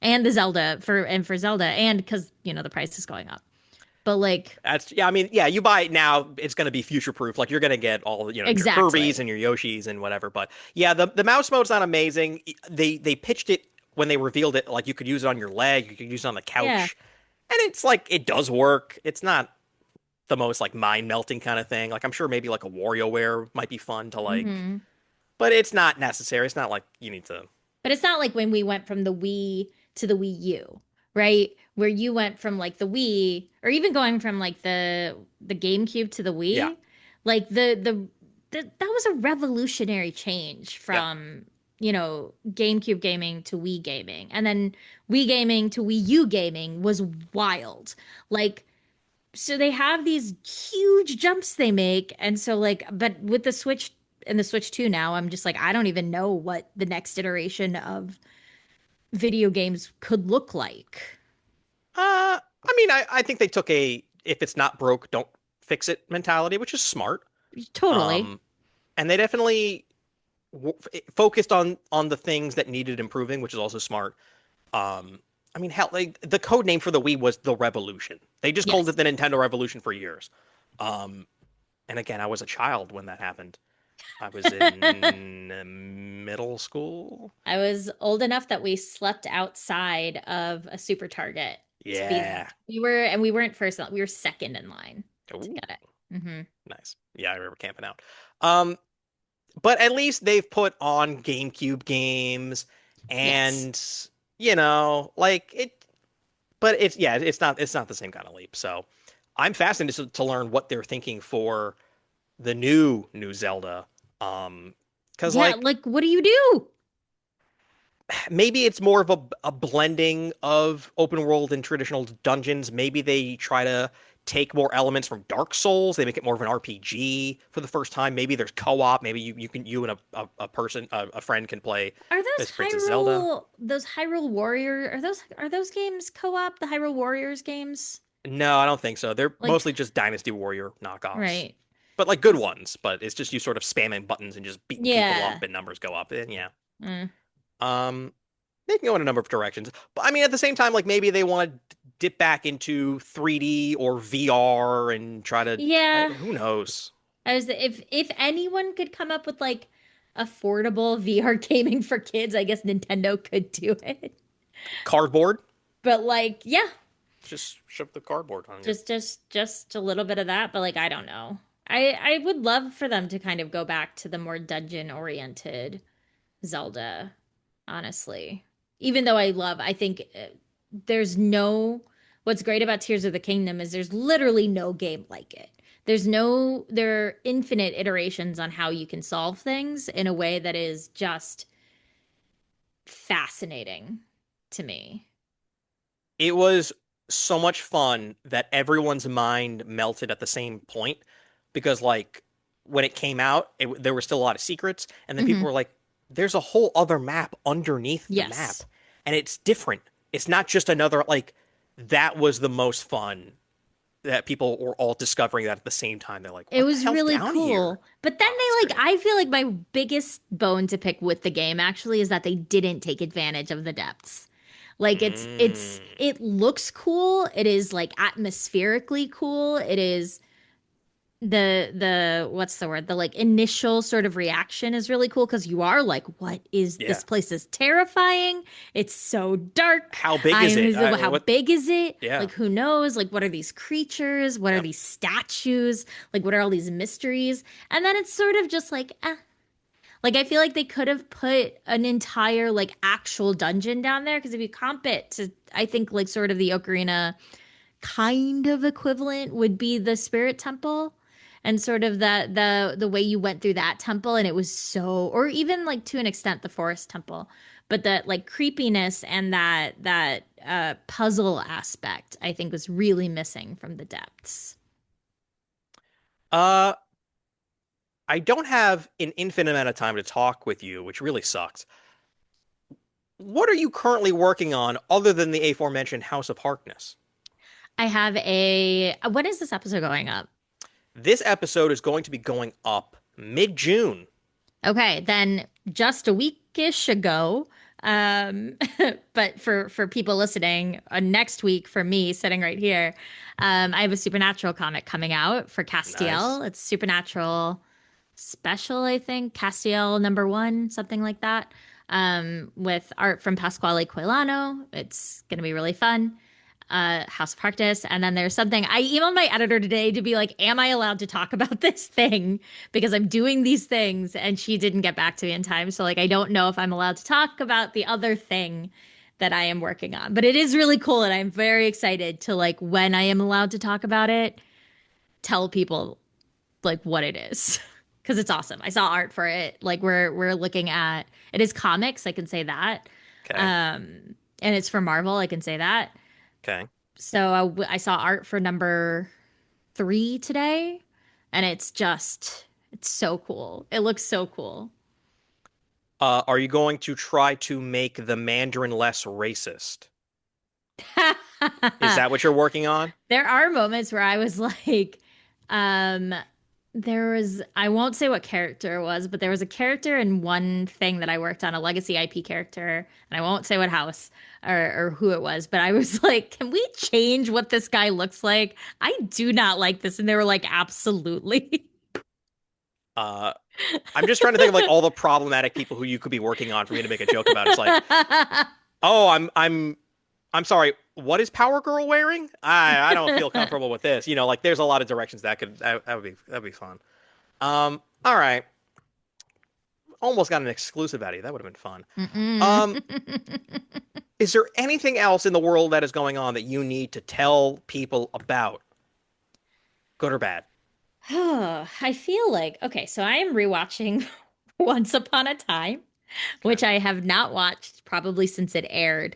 and the Zelda for Zelda and because the price is going up. But like That's yeah. I mean, yeah. You buy it now, it's going to be future proof. Like you're going to get all your Kirby's exactly. and your Yoshis and whatever. But yeah, the mouse mode's not amazing. They pitched it when they revealed it like you could use it on your leg, you could use it on the Yeah. couch, and it's like it does work. It's not the most like mind melting kind of thing. Like I'm sure maybe like a WarioWare might be fun to like, Hmm. but it's not necessary. It's not like you need to. But it's not like when we went from the Wii to the Wii U, right? Where you went from like the Wii, or even going from like the GameCube to the Yeah. Wii, like that was a revolutionary change Yep. from GameCube gaming to Wii gaming, and then Wii gaming to Wii U gaming was wild. Like so they have these huge jumps they make, and so like, but with the Switch and the Switch 2 now, I'm just like, I don't even know what the next iteration of video games could look like. I mean, I think they took a if it's not broke, don't fix it mentality, which is smart. Totally. Um, and they definitely focused on the things that needed improving, which is also smart. I mean, hell, like the code name for the Wii was the Revolution. They just called Yes. it the Nintendo Revolution for years. Um, and again, I was a child when that happened. I was in middle school. I was old enough that we slept outside of a super Target to be there. Yeah. We weren't first, we were second in line to Ooh, get it. Hmm. nice. Yeah, I remember camping out. Um, but at least they've put on GameCube games Yes. and like it but it's not the same kind of leap. So I'm fascinated to learn what they're thinking for the new Zelda. Because Yeah, like like what do you do? maybe it's more of a blending of open world and traditional dungeons. Maybe they try to take more elements from Dark Souls. They make it more of an RPG for the first time. Maybe there's co-op. Maybe you and a person a friend can play Are those as Princess Zelda. Hyrule Warrior are those games co-op, the Hyrule Warriors games? No, I don't think so. They're Like mostly just Dynasty Warrior knockoffs. right. But like good ones. But it's just you sort of spamming buttons and just beating people Yeah. up and numbers go up. And yeah. Mm. Um, they can go in a number of directions. But I mean, at the same time, like maybe they want to dip back into 3D or VR and try to. Yeah. Who knows? If anyone could come up with like affordable VR gaming for kids, I guess Nintendo could do it. Cardboard. But like, yeah, Just shove the cardboard on your. just a little bit of that, but like I don't know. I would love for them to kind of go back to the more dungeon oriented Zelda, honestly. Even though I think there's no, what's great about Tears of the Kingdom is there's literally no game like it. There are infinite iterations on how you can solve things in a way that is just fascinating to me. It was so much fun that everyone's mind melted at the same point because like when it came out, there were still a lot of secrets, and then people Hmm. were like, "There's a whole other map underneath the map, Yes. and it's different. It's not just another like." That was the most fun that people were all discovering that at the same time. They're like, It "What the was hell's really down here?" cool. But then Oh, it's they like, great. I feel like my biggest bone to pick with the game actually is that they didn't take advantage of the depths. Like Mm. it looks cool. It is like atmospherically cool. It is the what's the word? The like initial sort of reaction is really cool because you are like, what is Yeah. this place is terrifying. It's so dark. How big I is it? am how What? big is it? Yeah. Like who knows? Like what are these creatures? What are Yep. these statues? Like what are all these mysteries? And then it's sort of just like, eh. Like I feel like they could have put an entire like actual dungeon down there because if you comp it to I think like sort of the Ocarina kind of equivalent would be the spirit temple and sort of the way you went through that temple and it was so or even like to an extent the forest temple but that like creepiness and that puzzle aspect I think was really missing from the depths. Uh, I don't have an infinite amount of time to talk with you, which really sucks. What are you currently working on other than the aforementioned House of Harkness? I have a when is this episode going up? This episode is going to be going up mid-June. Okay, then just a weekish ago, um, but for people listening, next week for me sitting right here, I have a Supernatural comic coming out for Nice. Castiel. It's Supernatural Special, I think, Castiel #1, something like that, with art from Pasquale Quilano. It's gonna be really fun. House of Harkness. And then there's something I emailed my editor today to be like, am I allowed to talk about this thing? Because I'm doing these things and she didn't get back to me in time. So like I don't know if I'm allowed to talk about the other thing that I am working on. But it is really cool and I'm very excited to like when I am allowed to talk about it, tell people like what it is. Cause it's awesome. I saw art for it. Like we're looking at it is comics, I can say that. Okay. And it's for Marvel, I can say that. Okay. So I saw art for #3 today, and it's so cool. It looks so cool. Are you going to try to make the Mandarin less racist? Is that what you're working on? There are moments where I was like, um, there was, I won't say what character it was, but there was a character in one thing that I worked on, a legacy IP character, and I won't say what house or who it was, but I was like, can we change what this guy looks like? I do not like this. And they were like, absolutely. Uh, I'm just trying to think of like all the problematic people who you could be working on for me to make a joke about. It's like, oh, I'm sorry. What is Power Girl wearing? I don't feel comfortable with this. Like there's a lot of directions that would be fun. All right. Almost got an exclusive out of you. That would have been fun. Mm-mm. Um, is there anything else in the world that is going on that you need to tell people about, good or bad? Oh, I feel like, okay, so I am rewatching Once Upon a Time, Okay. which I have not watched probably since it aired,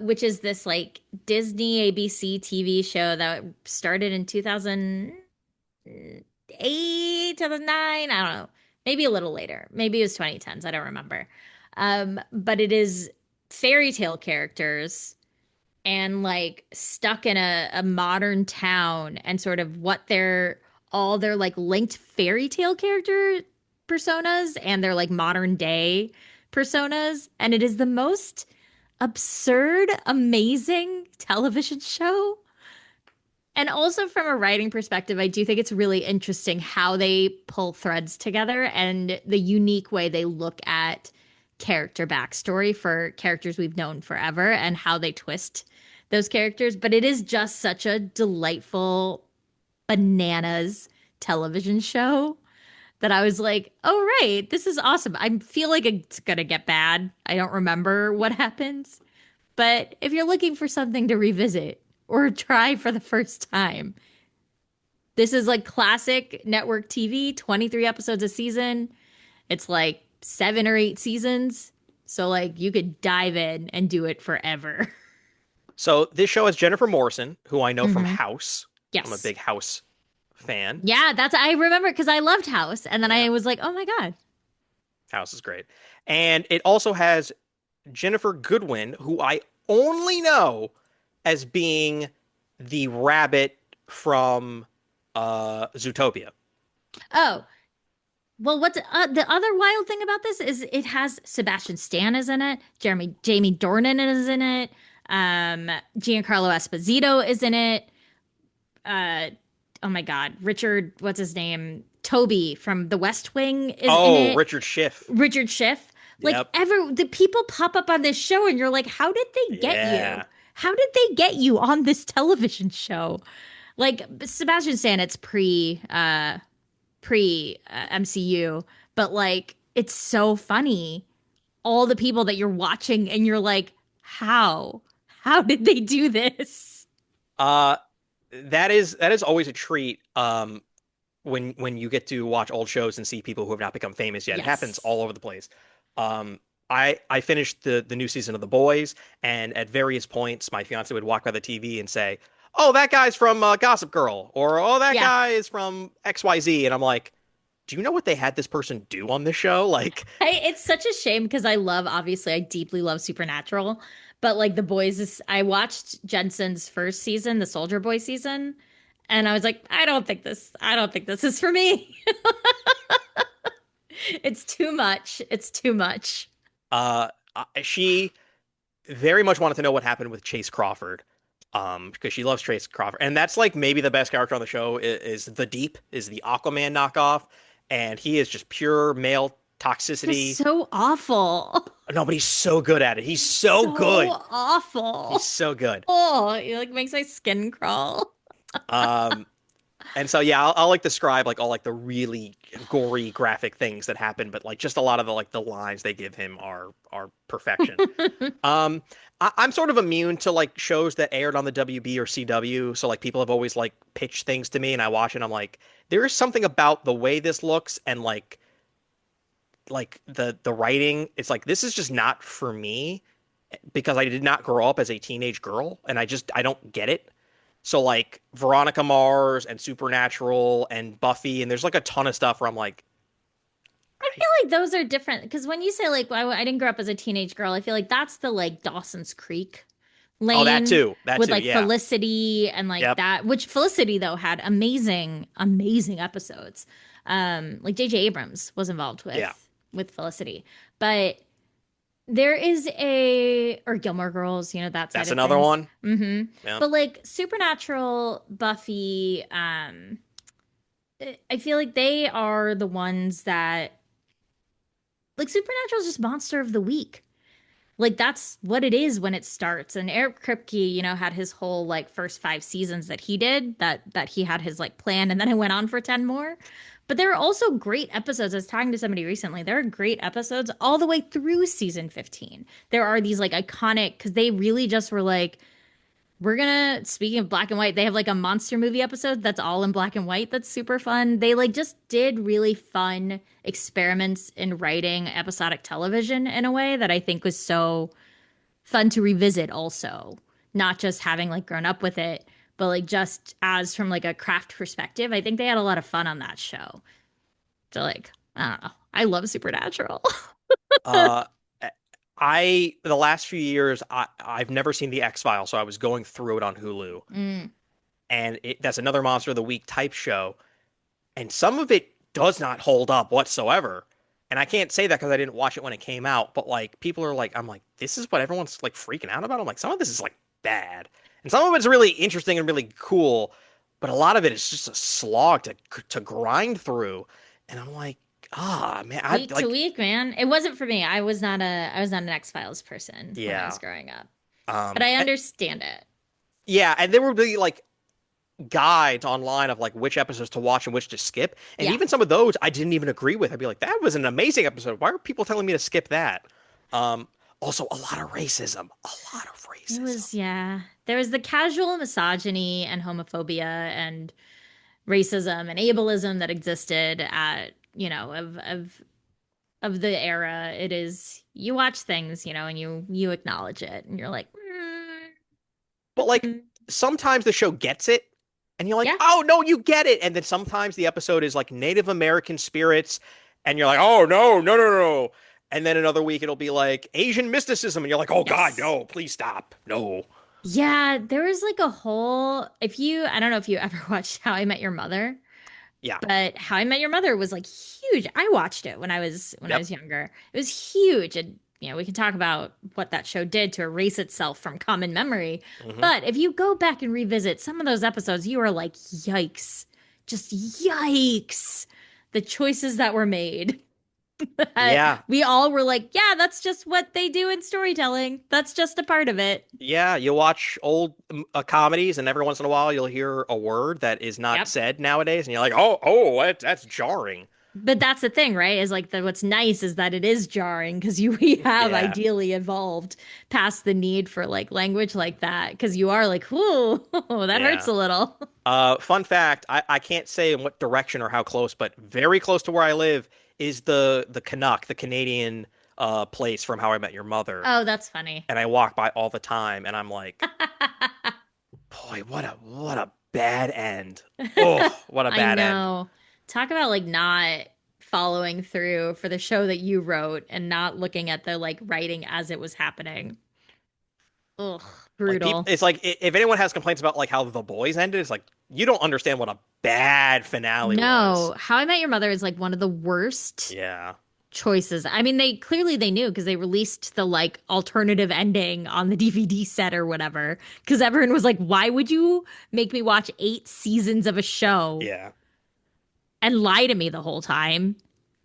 which is this like Disney ABC TV show that started in 2008, 2009. I don't know, maybe a little later. Maybe it was 2010s. I don't remember. But it is fairy tale characters and like stuck in a modern town and sort of what their all their like linked fairy tale character personas and their like modern day personas. And it is the most absurd, amazing television show. And also from a writing perspective, I do think it's really interesting how they pull threads together and the unique way they look at character backstory for characters we've known forever and how they twist those characters. But it is just such a delightful bananas television show that I was like, oh, right, this is awesome. I feel like it's going to get bad. I don't remember what happens. But if you're looking for something to revisit or try for the first time, this is like classic network TV, 23 episodes a season. It's like 7 or 8 seasons. So like you could dive in and do it forever. So this show has Jennifer Morrison, who I know from Hmm. House. I'm a Yes. big House fan. Yeah, that's I remember because I loved House, and then Yeah, I was like, oh my God. House is great. And it also has Jennifer Goodwin, who I only know as being the rabbit from Zootopia. Oh, well, what's the other wild thing about this is it has Sebastian Stan is in it, Jamie Dornan is in it, Giancarlo Esposito is in it. Uh, oh my God, Richard, what's his name? Toby from The West Wing is in Oh, it. Richard Schiff. Richard Schiff. Like Yep. ever the people pop up on this show and you're like, how did they get you? Yeah. How did they get you on this television show? Like Sebastian Stan, it's pre MCU, but like it's so funny. All the people that you're watching and you're like, how? How did they do this? Uh, that is always a treat. When you get to watch old shows and see people who have not become famous yet. It happens Yes. all over the place. Um, I finished the new season of The Boys, and at various points, my fiance would walk by the TV and say, "Oh, that guy's from Gossip Girl," or "Oh, that Yeah. guy is from XYZ," and I'm like, "Do you know what they had this person do on this show?" Like, It's such a shame because obviously, I deeply love Supernatural, but like The Boys I watched Jensen's first season, the Soldier Boy season, and I was like, I don't think this is for me. It's too much. It's too much. she very much wanted to know what happened with Chase Crawford. Because she loves Chase Crawford, and that's like maybe the best character on the show is the Deep, is the Aquaman knockoff, and he is just pure male Just toxicity. so awful. No, but he's so good at it. He's so So good. He's awful. so good. Oh, it like makes my skin crawl. Um, and so yeah, I'll like describe like all like the really gory, graphic things that happen, but like just a lot of the like the lines they give him are perfection. Um, I'm sort of immune to like shows that aired on the WB or CW. So like people have always like pitched things to me and I watch it and I'm like, there is something about the way this looks and like the writing. It's like this is just not for me because I did not grow up as a teenage girl and I don't get it. So like Veronica Mars and Supernatural and Buffy and there's like a ton of stuff where I'm like, I I, feel like those are different because when you say like I didn't grow up as a teenage girl, I feel like that's the like Dawson's Creek oh lane that with too, like yeah, Felicity and like yep, that, which Felicity though had amazing, amazing episodes. Like J.J. Abrams was involved yeah, with Felicity, but there is a or Gilmore Girls, that side that's of another things. one, yeah. But like Supernatural, Buffy, I feel like they are the ones that like Supernatural is just monster of the week. Like that's what it is when it starts. And Eric Kripke, had his whole like first 5 seasons that he did that he had his like plan, and then it went on for 10 more. But there are also great episodes. I was talking to somebody recently. There are great episodes all the way through season 15. There are these like iconic because they really just were like, we're gonna, speaking of black and white, they have like a monster movie episode that's all in black and white that's super fun. They like just did really fun experiments in writing episodic television in a way that I think was so fun to revisit also. Not just having like grown up with it, but like just as from like a craft perspective. I think they had a lot of fun on that show. So like, I don't know. I love Supernatural. Uh, the last few years I've never seen the X Files, so I was going through it on Hulu, Mm, and that's another Monster of the Week type show, and some of it does not hold up whatsoever. And I can't say that because I didn't watch it when it came out, but like people are like, I'm like, this is what everyone's like freaking out about. I'm like, some of this is like bad, and some of it's really interesting and really cool, but a lot of it is just a slog to grind through. And I'm like, ah, man, I week to like, week, man. It wasn't for me. I was not an X-Files person when I yeah, was growing up. But um, I eh, understand it. yeah, and there would be like guides online of like which episodes to watch and which to skip. And Yeah. even some of those I didn't even agree with. I'd be like, that was an amazing episode. Why are people telling me to skip that? Also a lot of racism. A lot of It racism. was, yeah. There was the casual misogyny and homophobia and racism and ableism that existed at, of the era. It is you watch things, and you acknowledge it and you're like, But like mm. sometimes the show gets it and you're like, Yeah. oh no, you get it. And then sometimes the episode is like Native American spirits and you're like, oh no, no, no, no. And then another week it'll be like Asian mysticism and you're like, oh God, Yes. no, please stop. No. Yeah, there was like a whole I don't know if you ever watched How I Met Your Mother. Yeah. But How I Met Your Mother was like huge. I watched it when I Yep. was younger. It was huge. And we can talk about what that show did to erase itself from common memory. Hmm. But if you go back and revisit some of those episodes, you are like, yikes, just yikes, the choices that were made. Yeah. We all were like, yeah, that's just what they do in storytelling. That's just a part of it. Yeah, you watch old comedies, and every once in a while you'll hear a word that is not Yep. said nowadays, and you're like, oh, that's jarring. But that's the thing, right? Is like what's nice is that it is jarring because we have Yeah, ideally evolved past the need for like language like that because you are like, whoo, that hurts yeah. a little. Fun fact, I can't say in what direction or how close, but very close to where I live is the Canuck, the Canadian place from How I Met Your Mother, Oh, that's funny. and I walk by all the time, and I'm like, boy, what a bad end. Oh, what a I bad end. know. Talk about like not following through for the show that you wrote and not looking at the like writing as it was happening. Ugh, Like people, brutal. it's like if anyone has complaints about like how The Boys ended, it's like you don't understand what a bad finale was. No, How I Met Your Mother is like one of the worst Yeah, choices. I mean, they knew because they released the like alternative ending on the DVD set or whatever. Because everyone was like, "Why would you make me watch 8 seasons of a show yeah. and lie to me the whole time?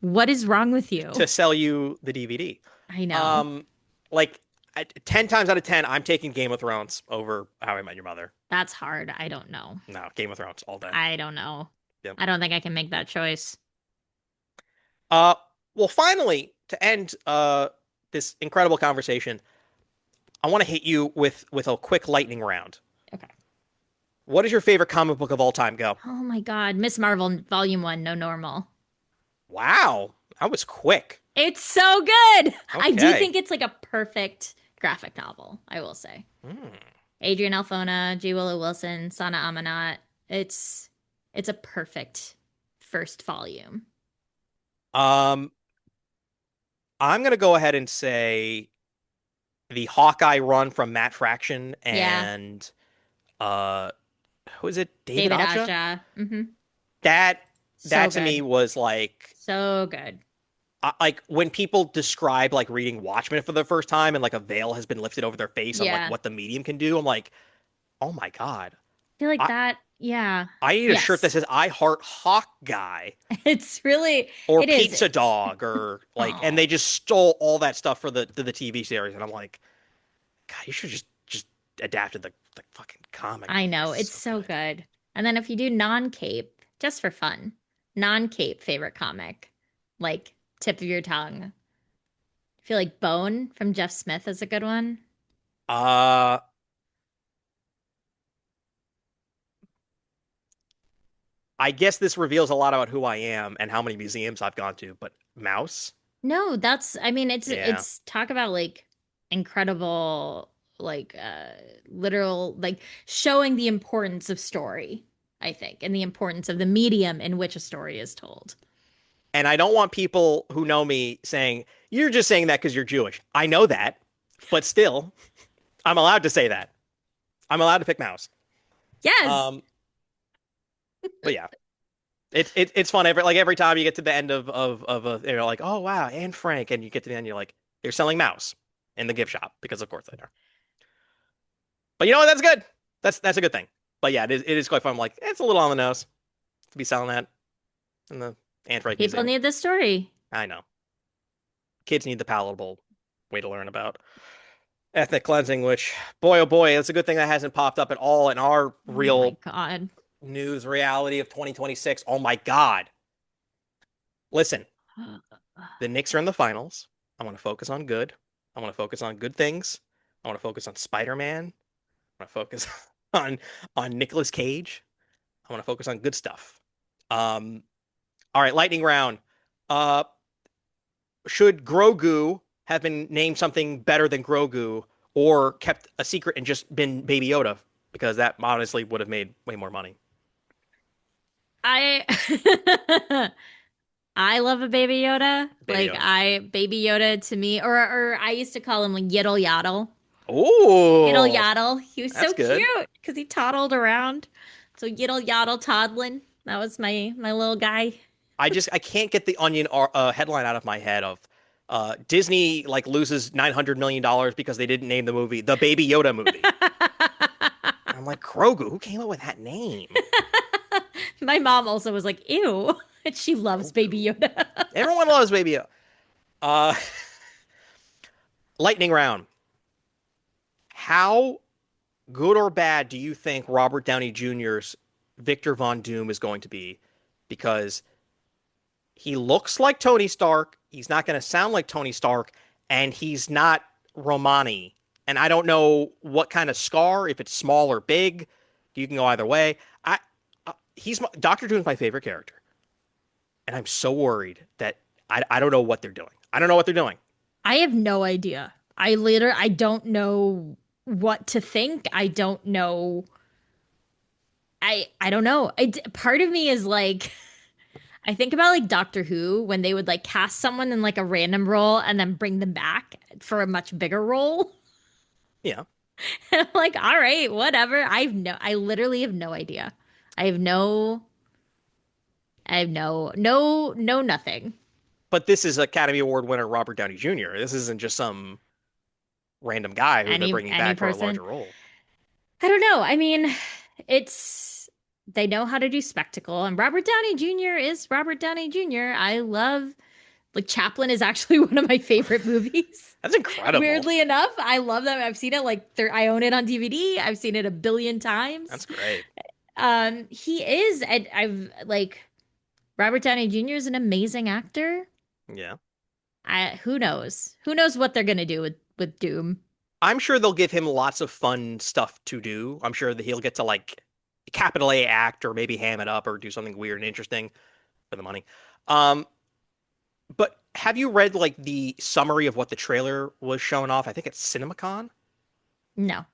What is wrong with you?" To sell you the DVD. I know Um, like 10 times out of 10, I'm taking Game of Thrones over How I Met Your Mother. that's hard. I don't know. No, Game of Thrones all day. I don't know. Yep. I don't think I can make that choice. Uh, well, finally, to end this incredible conversation, I want to hit you with a quick lightning round. Okay. What is your favorite comic book of all time? Go. Oh my God, Miss Marvel Volume 1, No Normal. Wow, that was quick. It's so good. I do Okay. think it's like a perfect graphic novel, I will say. Hmm. Adrian Alphona, G. Willow Wilson, Sana Amanat. It's it's a perfect first volume. Um, I'm gonna go ahead and say the Hawkeye run from Matt Fraction Yeah, and uh, who is it? David David Aja? Aja. That So that to me good. was like So good. like when people describe like reading Watchmen for the first time and like a veil has been lifted over their face on like Yeah. what the medium can do. I'm like, oh my God. I feel like I that. Yeah. I need a shirt that Yes. says I heart Hawk Guy It's really, or it is. Pizza Dog or like and they Oh, just stole all that stuff for the TV series and I'm like, God, you should just adapted the fucking comic I book. know. It's It's so so good. good. And then if you do non-cape, just for fun, non-cape favorite comic, like tip of your tongue. I feel like Bone from Jeff Smith is a good one. Uh I guess this reveals a lot about who I am and how many museums I've gone to, but Mouse? No, that's I mean Yeah. it's talk about like incredible like literal like showing the importance of story, I think, and the importance of the medium in which a story is told. And I don't want people who know me saying, you're just saying that because you're Jewish. I know that, but still, I'm allowed to say that. I'm allowed to pick Mouse. Yes. Um, but yeah, it's fun. Every time you get to the end of a, you're like, oh wow, and Frank, and you get to the end, you're like, they're selling Mouse in the gift shop because of course they are. But you know what? That's good. That's a good thing. But yeah, it is quite fun. I'm like, it's a little on the nose to be selling that in the Anne Frank People Museum. need this story. I know. Kids need the palatable way to learn about ethnic cleansing, which, boy, oh boy, it's a good thing that hasn't popped up at all in our Oh my real God. news reality of 2026. Oh my God. Listen, the Knicks are in the finals. I want to focus on good. I want to focus on good things. I want to focus on Spider-Man. I want to focus on Nicolas Cage. I want to focus on good stuff. Um, all right, lightning round. Uh, should Grogu have been named something better than Grogu or kept a secret and just been Baby Yoda? Because that honestly would have made way more money. I I love a Baby Yoda. Baby Like Yoda. Baby Yoda to me, or I used to call him like Yiddle Yaddle. Yiddle Oh, Yaddle. He was that's so good. cute because he toddled around. So Yiddle Yaddle toddling. That was my little guy. I can't get the Onion headline out of my head of Disney like loses $900 million because they didn't name the movie the Baby Yoda movie. I'm like, Grogu, who came up with that name? My mom also was like, ew. And she loves Baby Grogu. Yoda. Everyone loves Baby Yoda. Uh, lightning round. How good or bad do you think Robert Downey Jr.'s Victor Von Doom is going to be? Because he looks like Tony Stark. He's not going to sound like Tony Stark, and he's not Romani. And I don't know what kind of scar, if it's small or big. You can go either way. He's Doctor Doom's my favorite character, and I'm so worried that I don't know what they're doing. I don't know what they're doing. I have no idea. I don't know what to think. I don't know. I don't know. Part of me is like, I think about like Doctor Who when they would like cast someone in like a random role and then bring them back for a much bigger role. Yeah, And I'm like, all right, whatever. I literally have no idea. I have no, I have no nothing. but this is Academy Award winner Robert Downey Jr. This isn't just some random guy who they're bringing Any back for a person. larger role. I don't know. I mean, it's they know how to do spectacle, and Robert Downey Jr. is Robert Downey Jr. I love like Chaplin is actually one of my favorite movies. That's incredible. Weirdly enough, I love that. I've seen it I own it on DVD. I've seen it a billion That's times. great. He is, and I've like Robert Downey Jr. is an amazing actor. Yeah. Who knows? Who knows what they're gonna do with Doom? I'm sure they'll give him lots of fun stuff to do. I'm sure that he'll get to like capital A act or maybe ham it up or do something weird and interesting for the money. Um, but have you read like the summary of what the trailer was showing off? I think it's CinemaCon. No.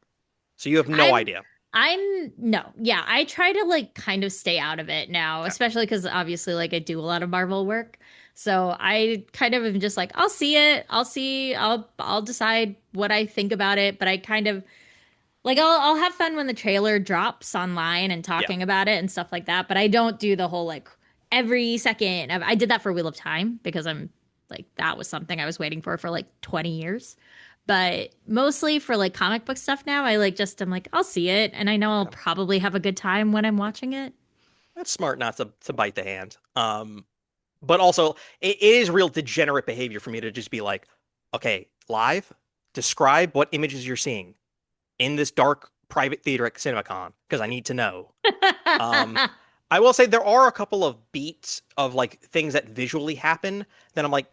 So you have no I'm idea. I'm no. Yeah, I try to like kind of stay out of it now, Okay. especially because obviously like I do a lot of Marvel work. So I kind of am just like, I'll see it. I'll decide what I think about it, but I kind of like I'll have fun when the trailer drops online and Yeah. talking about it and stuff like that, but I don't do the whole like every second I did that for Wheel of Time because I'm like that was something I was waiting for like 20 years. But mostly for like comic book stuff now, I like just I'm like I'll see it and I know I'll Yeah. probably have a good time when I'm watching it. That's smart not to bite the hand. But also it is real degenerate behavior for me to just be like, okay, live, describe what images you're seeing in this dark private theater at CinemaCon because I need to know. Um, I will say there are a couple of beats of like things that visually happen that I'm like,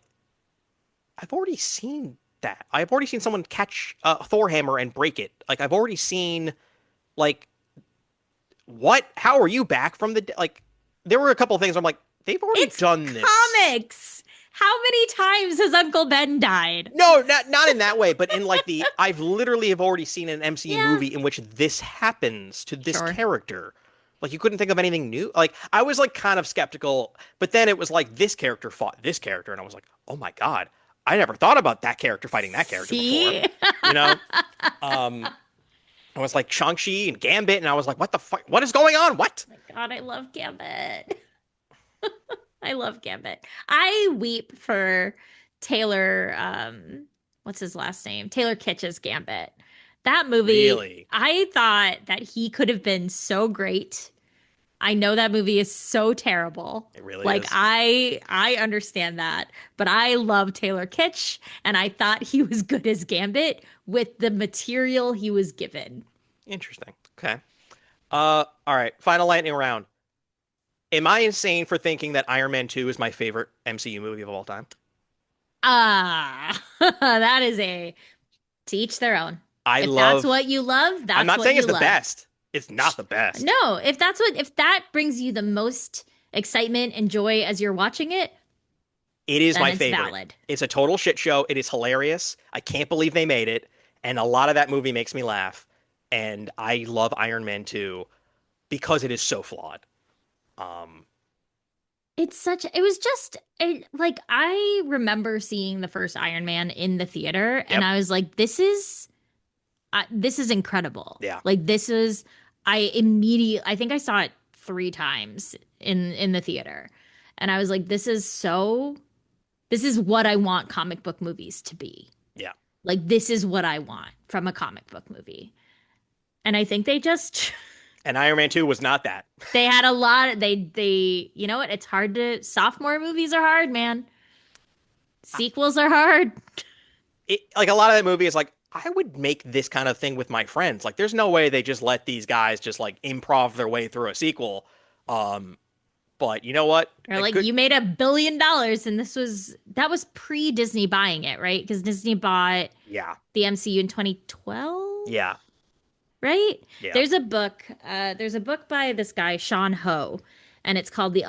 I've already seen that. I've already seen someone catch a Thor hammer and break it. Like I've already seen like what? How are you back from the like? There were a couple of things I'm like, they've already It's done this. comics. How many times has Uncle Ben died? No, not in that way, but in like the I've literally have already seen an MCU Yeah, movie in which this happens to this sure. character. Like you couldn't think of anything new. Like I was like kind of skeptical, but then it was like this character fought this character, and I was like, oh my God, I never thought about that character fighting that character before. See? You know? Um, I was like Shang-Chi and Gambit, and I was like, what the fuck? What is going on? What? God, I love Gambit. I love Gambit. I weep for Taylor, what's his last name? Taylor Kitsch's Gambit. That movie, Really? I thought that he could have been so great. I know that movie is so terrible. It really Like is. I understand that, but I love Taylor Kitsch and I thought he was good as Gambit with the material he was given. Interesting. Okay. All right. Final lightning round. Am I insane for thinking that Iron Man 2 is my favorite MCU movie of all time? Ah, that is a to each their own. I If that's love what you love, I'm that's not what saying you it's the love. best. It's not the best. No, if that brings you the most excitement and joy as you're watching it, It is then my it's favorite. valid. It's a total shit show. It is hilarious. I can't believe they made it. And a lot of that movie makes me laugh. And I love Iron Man 2 because it is so flawed. Um, It was just like I remember seeing the first Iron Man in the theater and yep. I was like this is incredible. Yeah. Like I think I saw it 3 times in the theater. And I was like this is what I want comic book movies to be. Yeah. Like this is what I want from a comic book movie. And I think they just And Iron Man 2 was not that. they had a lot they you know what? It's hard to sophomore movies are hard, man. Sequels are hard. Like a lot of that movie is like, I would make this kind of thing with my friends. Like, there's no way they just let these guys just like improv their way through a sequel. Um, but you know what? Or A like good, you made $1 billion and that was pre-Disney buying it, right? Because Disney bought yeah, the MCU in 2012, yeah, right? yeah. There's a book by this guy, Sean Ho, and it's called the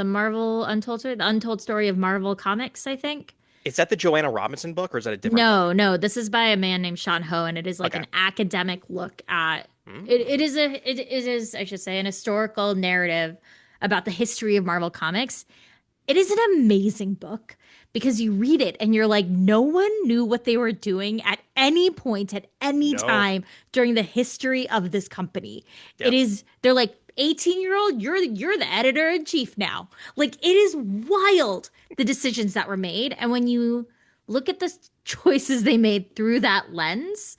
Marvel Untold Story, the Untold Story of Marvel Comics, I think. Is that the Joanna Robinson book, or is that a different book? No, no, this is by a man named Sean Ho, and it is like Okay. an academic look at Hmm. it is, I should say, an historical narrative about the history of Marvel Comics. It is an amazing book because you read it and you're like, no one knew what they were doing at any point, at any No. time during the history of this company. Yep. They're like, 18-year-old, you're the editor in chief now. Like it is wild the decisions that were made. And when you look at the choices they made through that lens,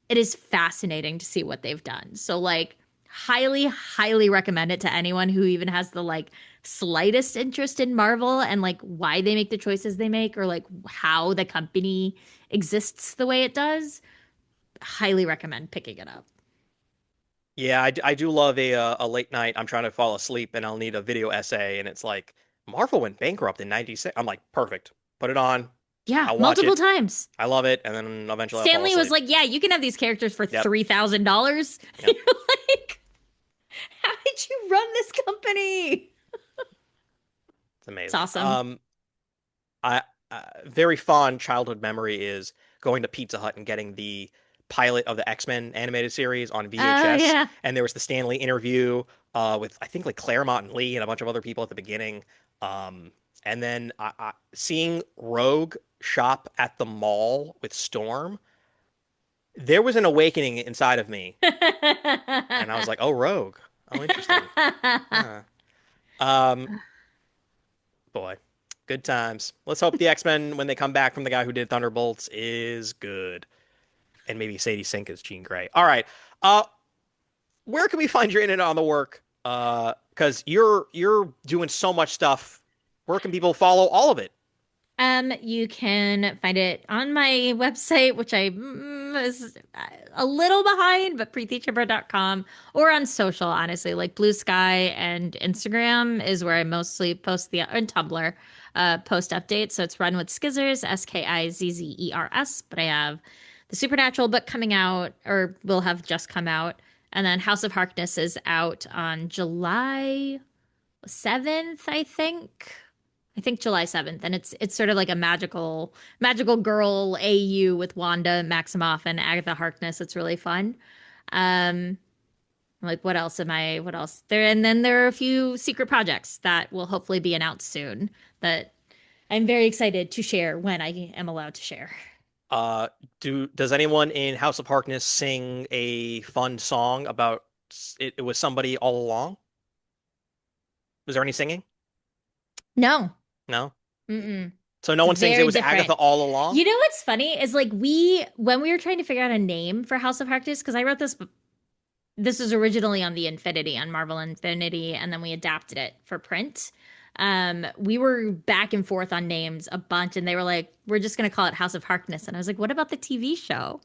it is fascinating to see what they've done. So like highly, highly recommend it to anyone who even has the like slightest interest in Marvel and like why they make the choices they make or like how the company exists the way it does. Highly recommend picking it up. Yeah, I do love a late night. I'm trying to fall asleep, and I'll need a video essay, and it's like Marvel went bankrupt in '96. I'm like, perfect. Put it on. Yeah, I'll watch multiple it. times. I love it, and then eventually I'll fall Stanley was asleep. like, "Yeah, you can have these characters for Yep. $3,000." You're Yep. like, "How did you run this company?" It's It's amazing. awesome. I very fond childhood memory is going to Pizza Hut and getting the pilot of the X-Men animated series on Oh VHS, yeah. and there was the Stan Lee interview with I think like Claremont and Lee and a bunch of other people at the beginning. And then seeing Rogue shop at the mall with Storm, there was an awakening inside of me, and I was like, "Oh, Rogue. Oh, interesting. Huh. Um, boy, good times. Let's hope the X-Men, when they come back from the guy who did Thunderbolts, is good. And maybe Sadie Sink is Jean Grey. All right. Uh, where can we find your internet on the work? Because you're doing so much stuff. Where can people follow all of it? You can find it on my website, which I is a little behind, but preetichhibber.com or on social, honestly, like Blue Sky and Instagram is where I mostly post and Tumblr, post updates. So it's Run with Skizzers, Skizzers, but I have the Supernatural book coming out or will have just come out. And then House of Harkness is out on July 7th, I think. I think July 7th, and it's sort of like a magical girl AU with Wanda Maximoff and Agatha Harkness. It's really fun. Um like what else? And then there are a few secret projects that will hopefully be announced soon that I'm very excited to share when I am allowed to share. Uh, does anyone in House of Harkness sing a fun song about it was somebody all along? Was there any singing? No. No. Mm-mm. So no It's one sings it very was Agatha different. all along? You know what's funny is like when we were trying to figure out a name for House of Harkness, because I wrote this was originally on the Infinity, on Marvel Infinity, and then we adapted it for print. We were back and forth on names a bunch, and they were like, "We're just gonna call it House of Harkness." And I was like, "What about the TV show?"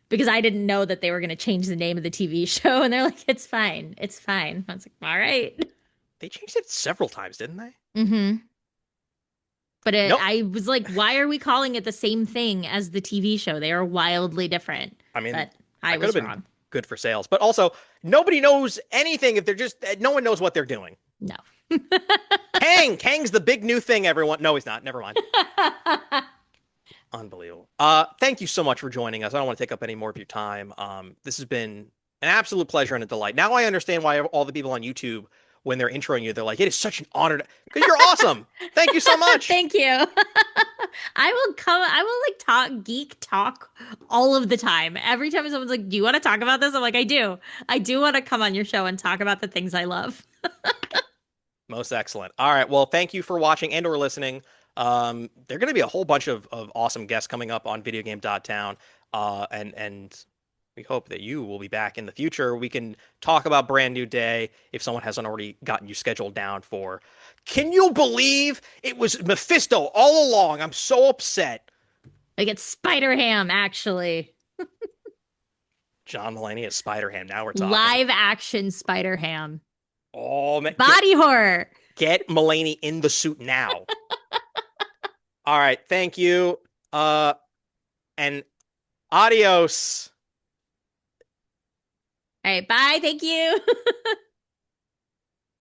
Because I didn't know that they were gonna change the name of the TV show, and they're like, "It's fine, it's fine." I was like, "All right." They changed it several times, didn't they? Mm-hmm. But No. I was like, "Why are we calling it the same thing as the TV show? They are wildly different." I mean, But I that could have was been wrong. good for sales, but also nobody knows anything if they're just no one knows what they're doing. No. Kang's the big new thing, everyone. No, he's not. Never mind. Unbelievable. Thank you so much for joining us. I don't want to take up any more of your time. This has been an absolute pleasure and a delight. Now I understand why all the people on YouTube, when they're introing you, they're like, "It is such an honor because you're awesome." Thank you so much. Thank you. I will like geek talk all of the time. Every time someone's like, "Do you want to talk about this?" I'm like, "I do. I do want to come on your show and talk about the things I love." Most excellent. All right. Well, thank you for watching and or listening. There are going to be a whole bunch of awesome guests coming up on Video Game Town. And we hope that you will be back in the future. We can talk about Brand New Day if someone hasn't already gotten you scheduled down for. Can you believe it was Mephisto all along? I'm so upset. Like it's Spider Ham, actually. John Mulaney as Spider-Ham. Now we're talking. Live action Spider Ham. Oh man, Body horror. get Mulaney in the suit now. All right, thank you. And adios. All right, bye. Thank you.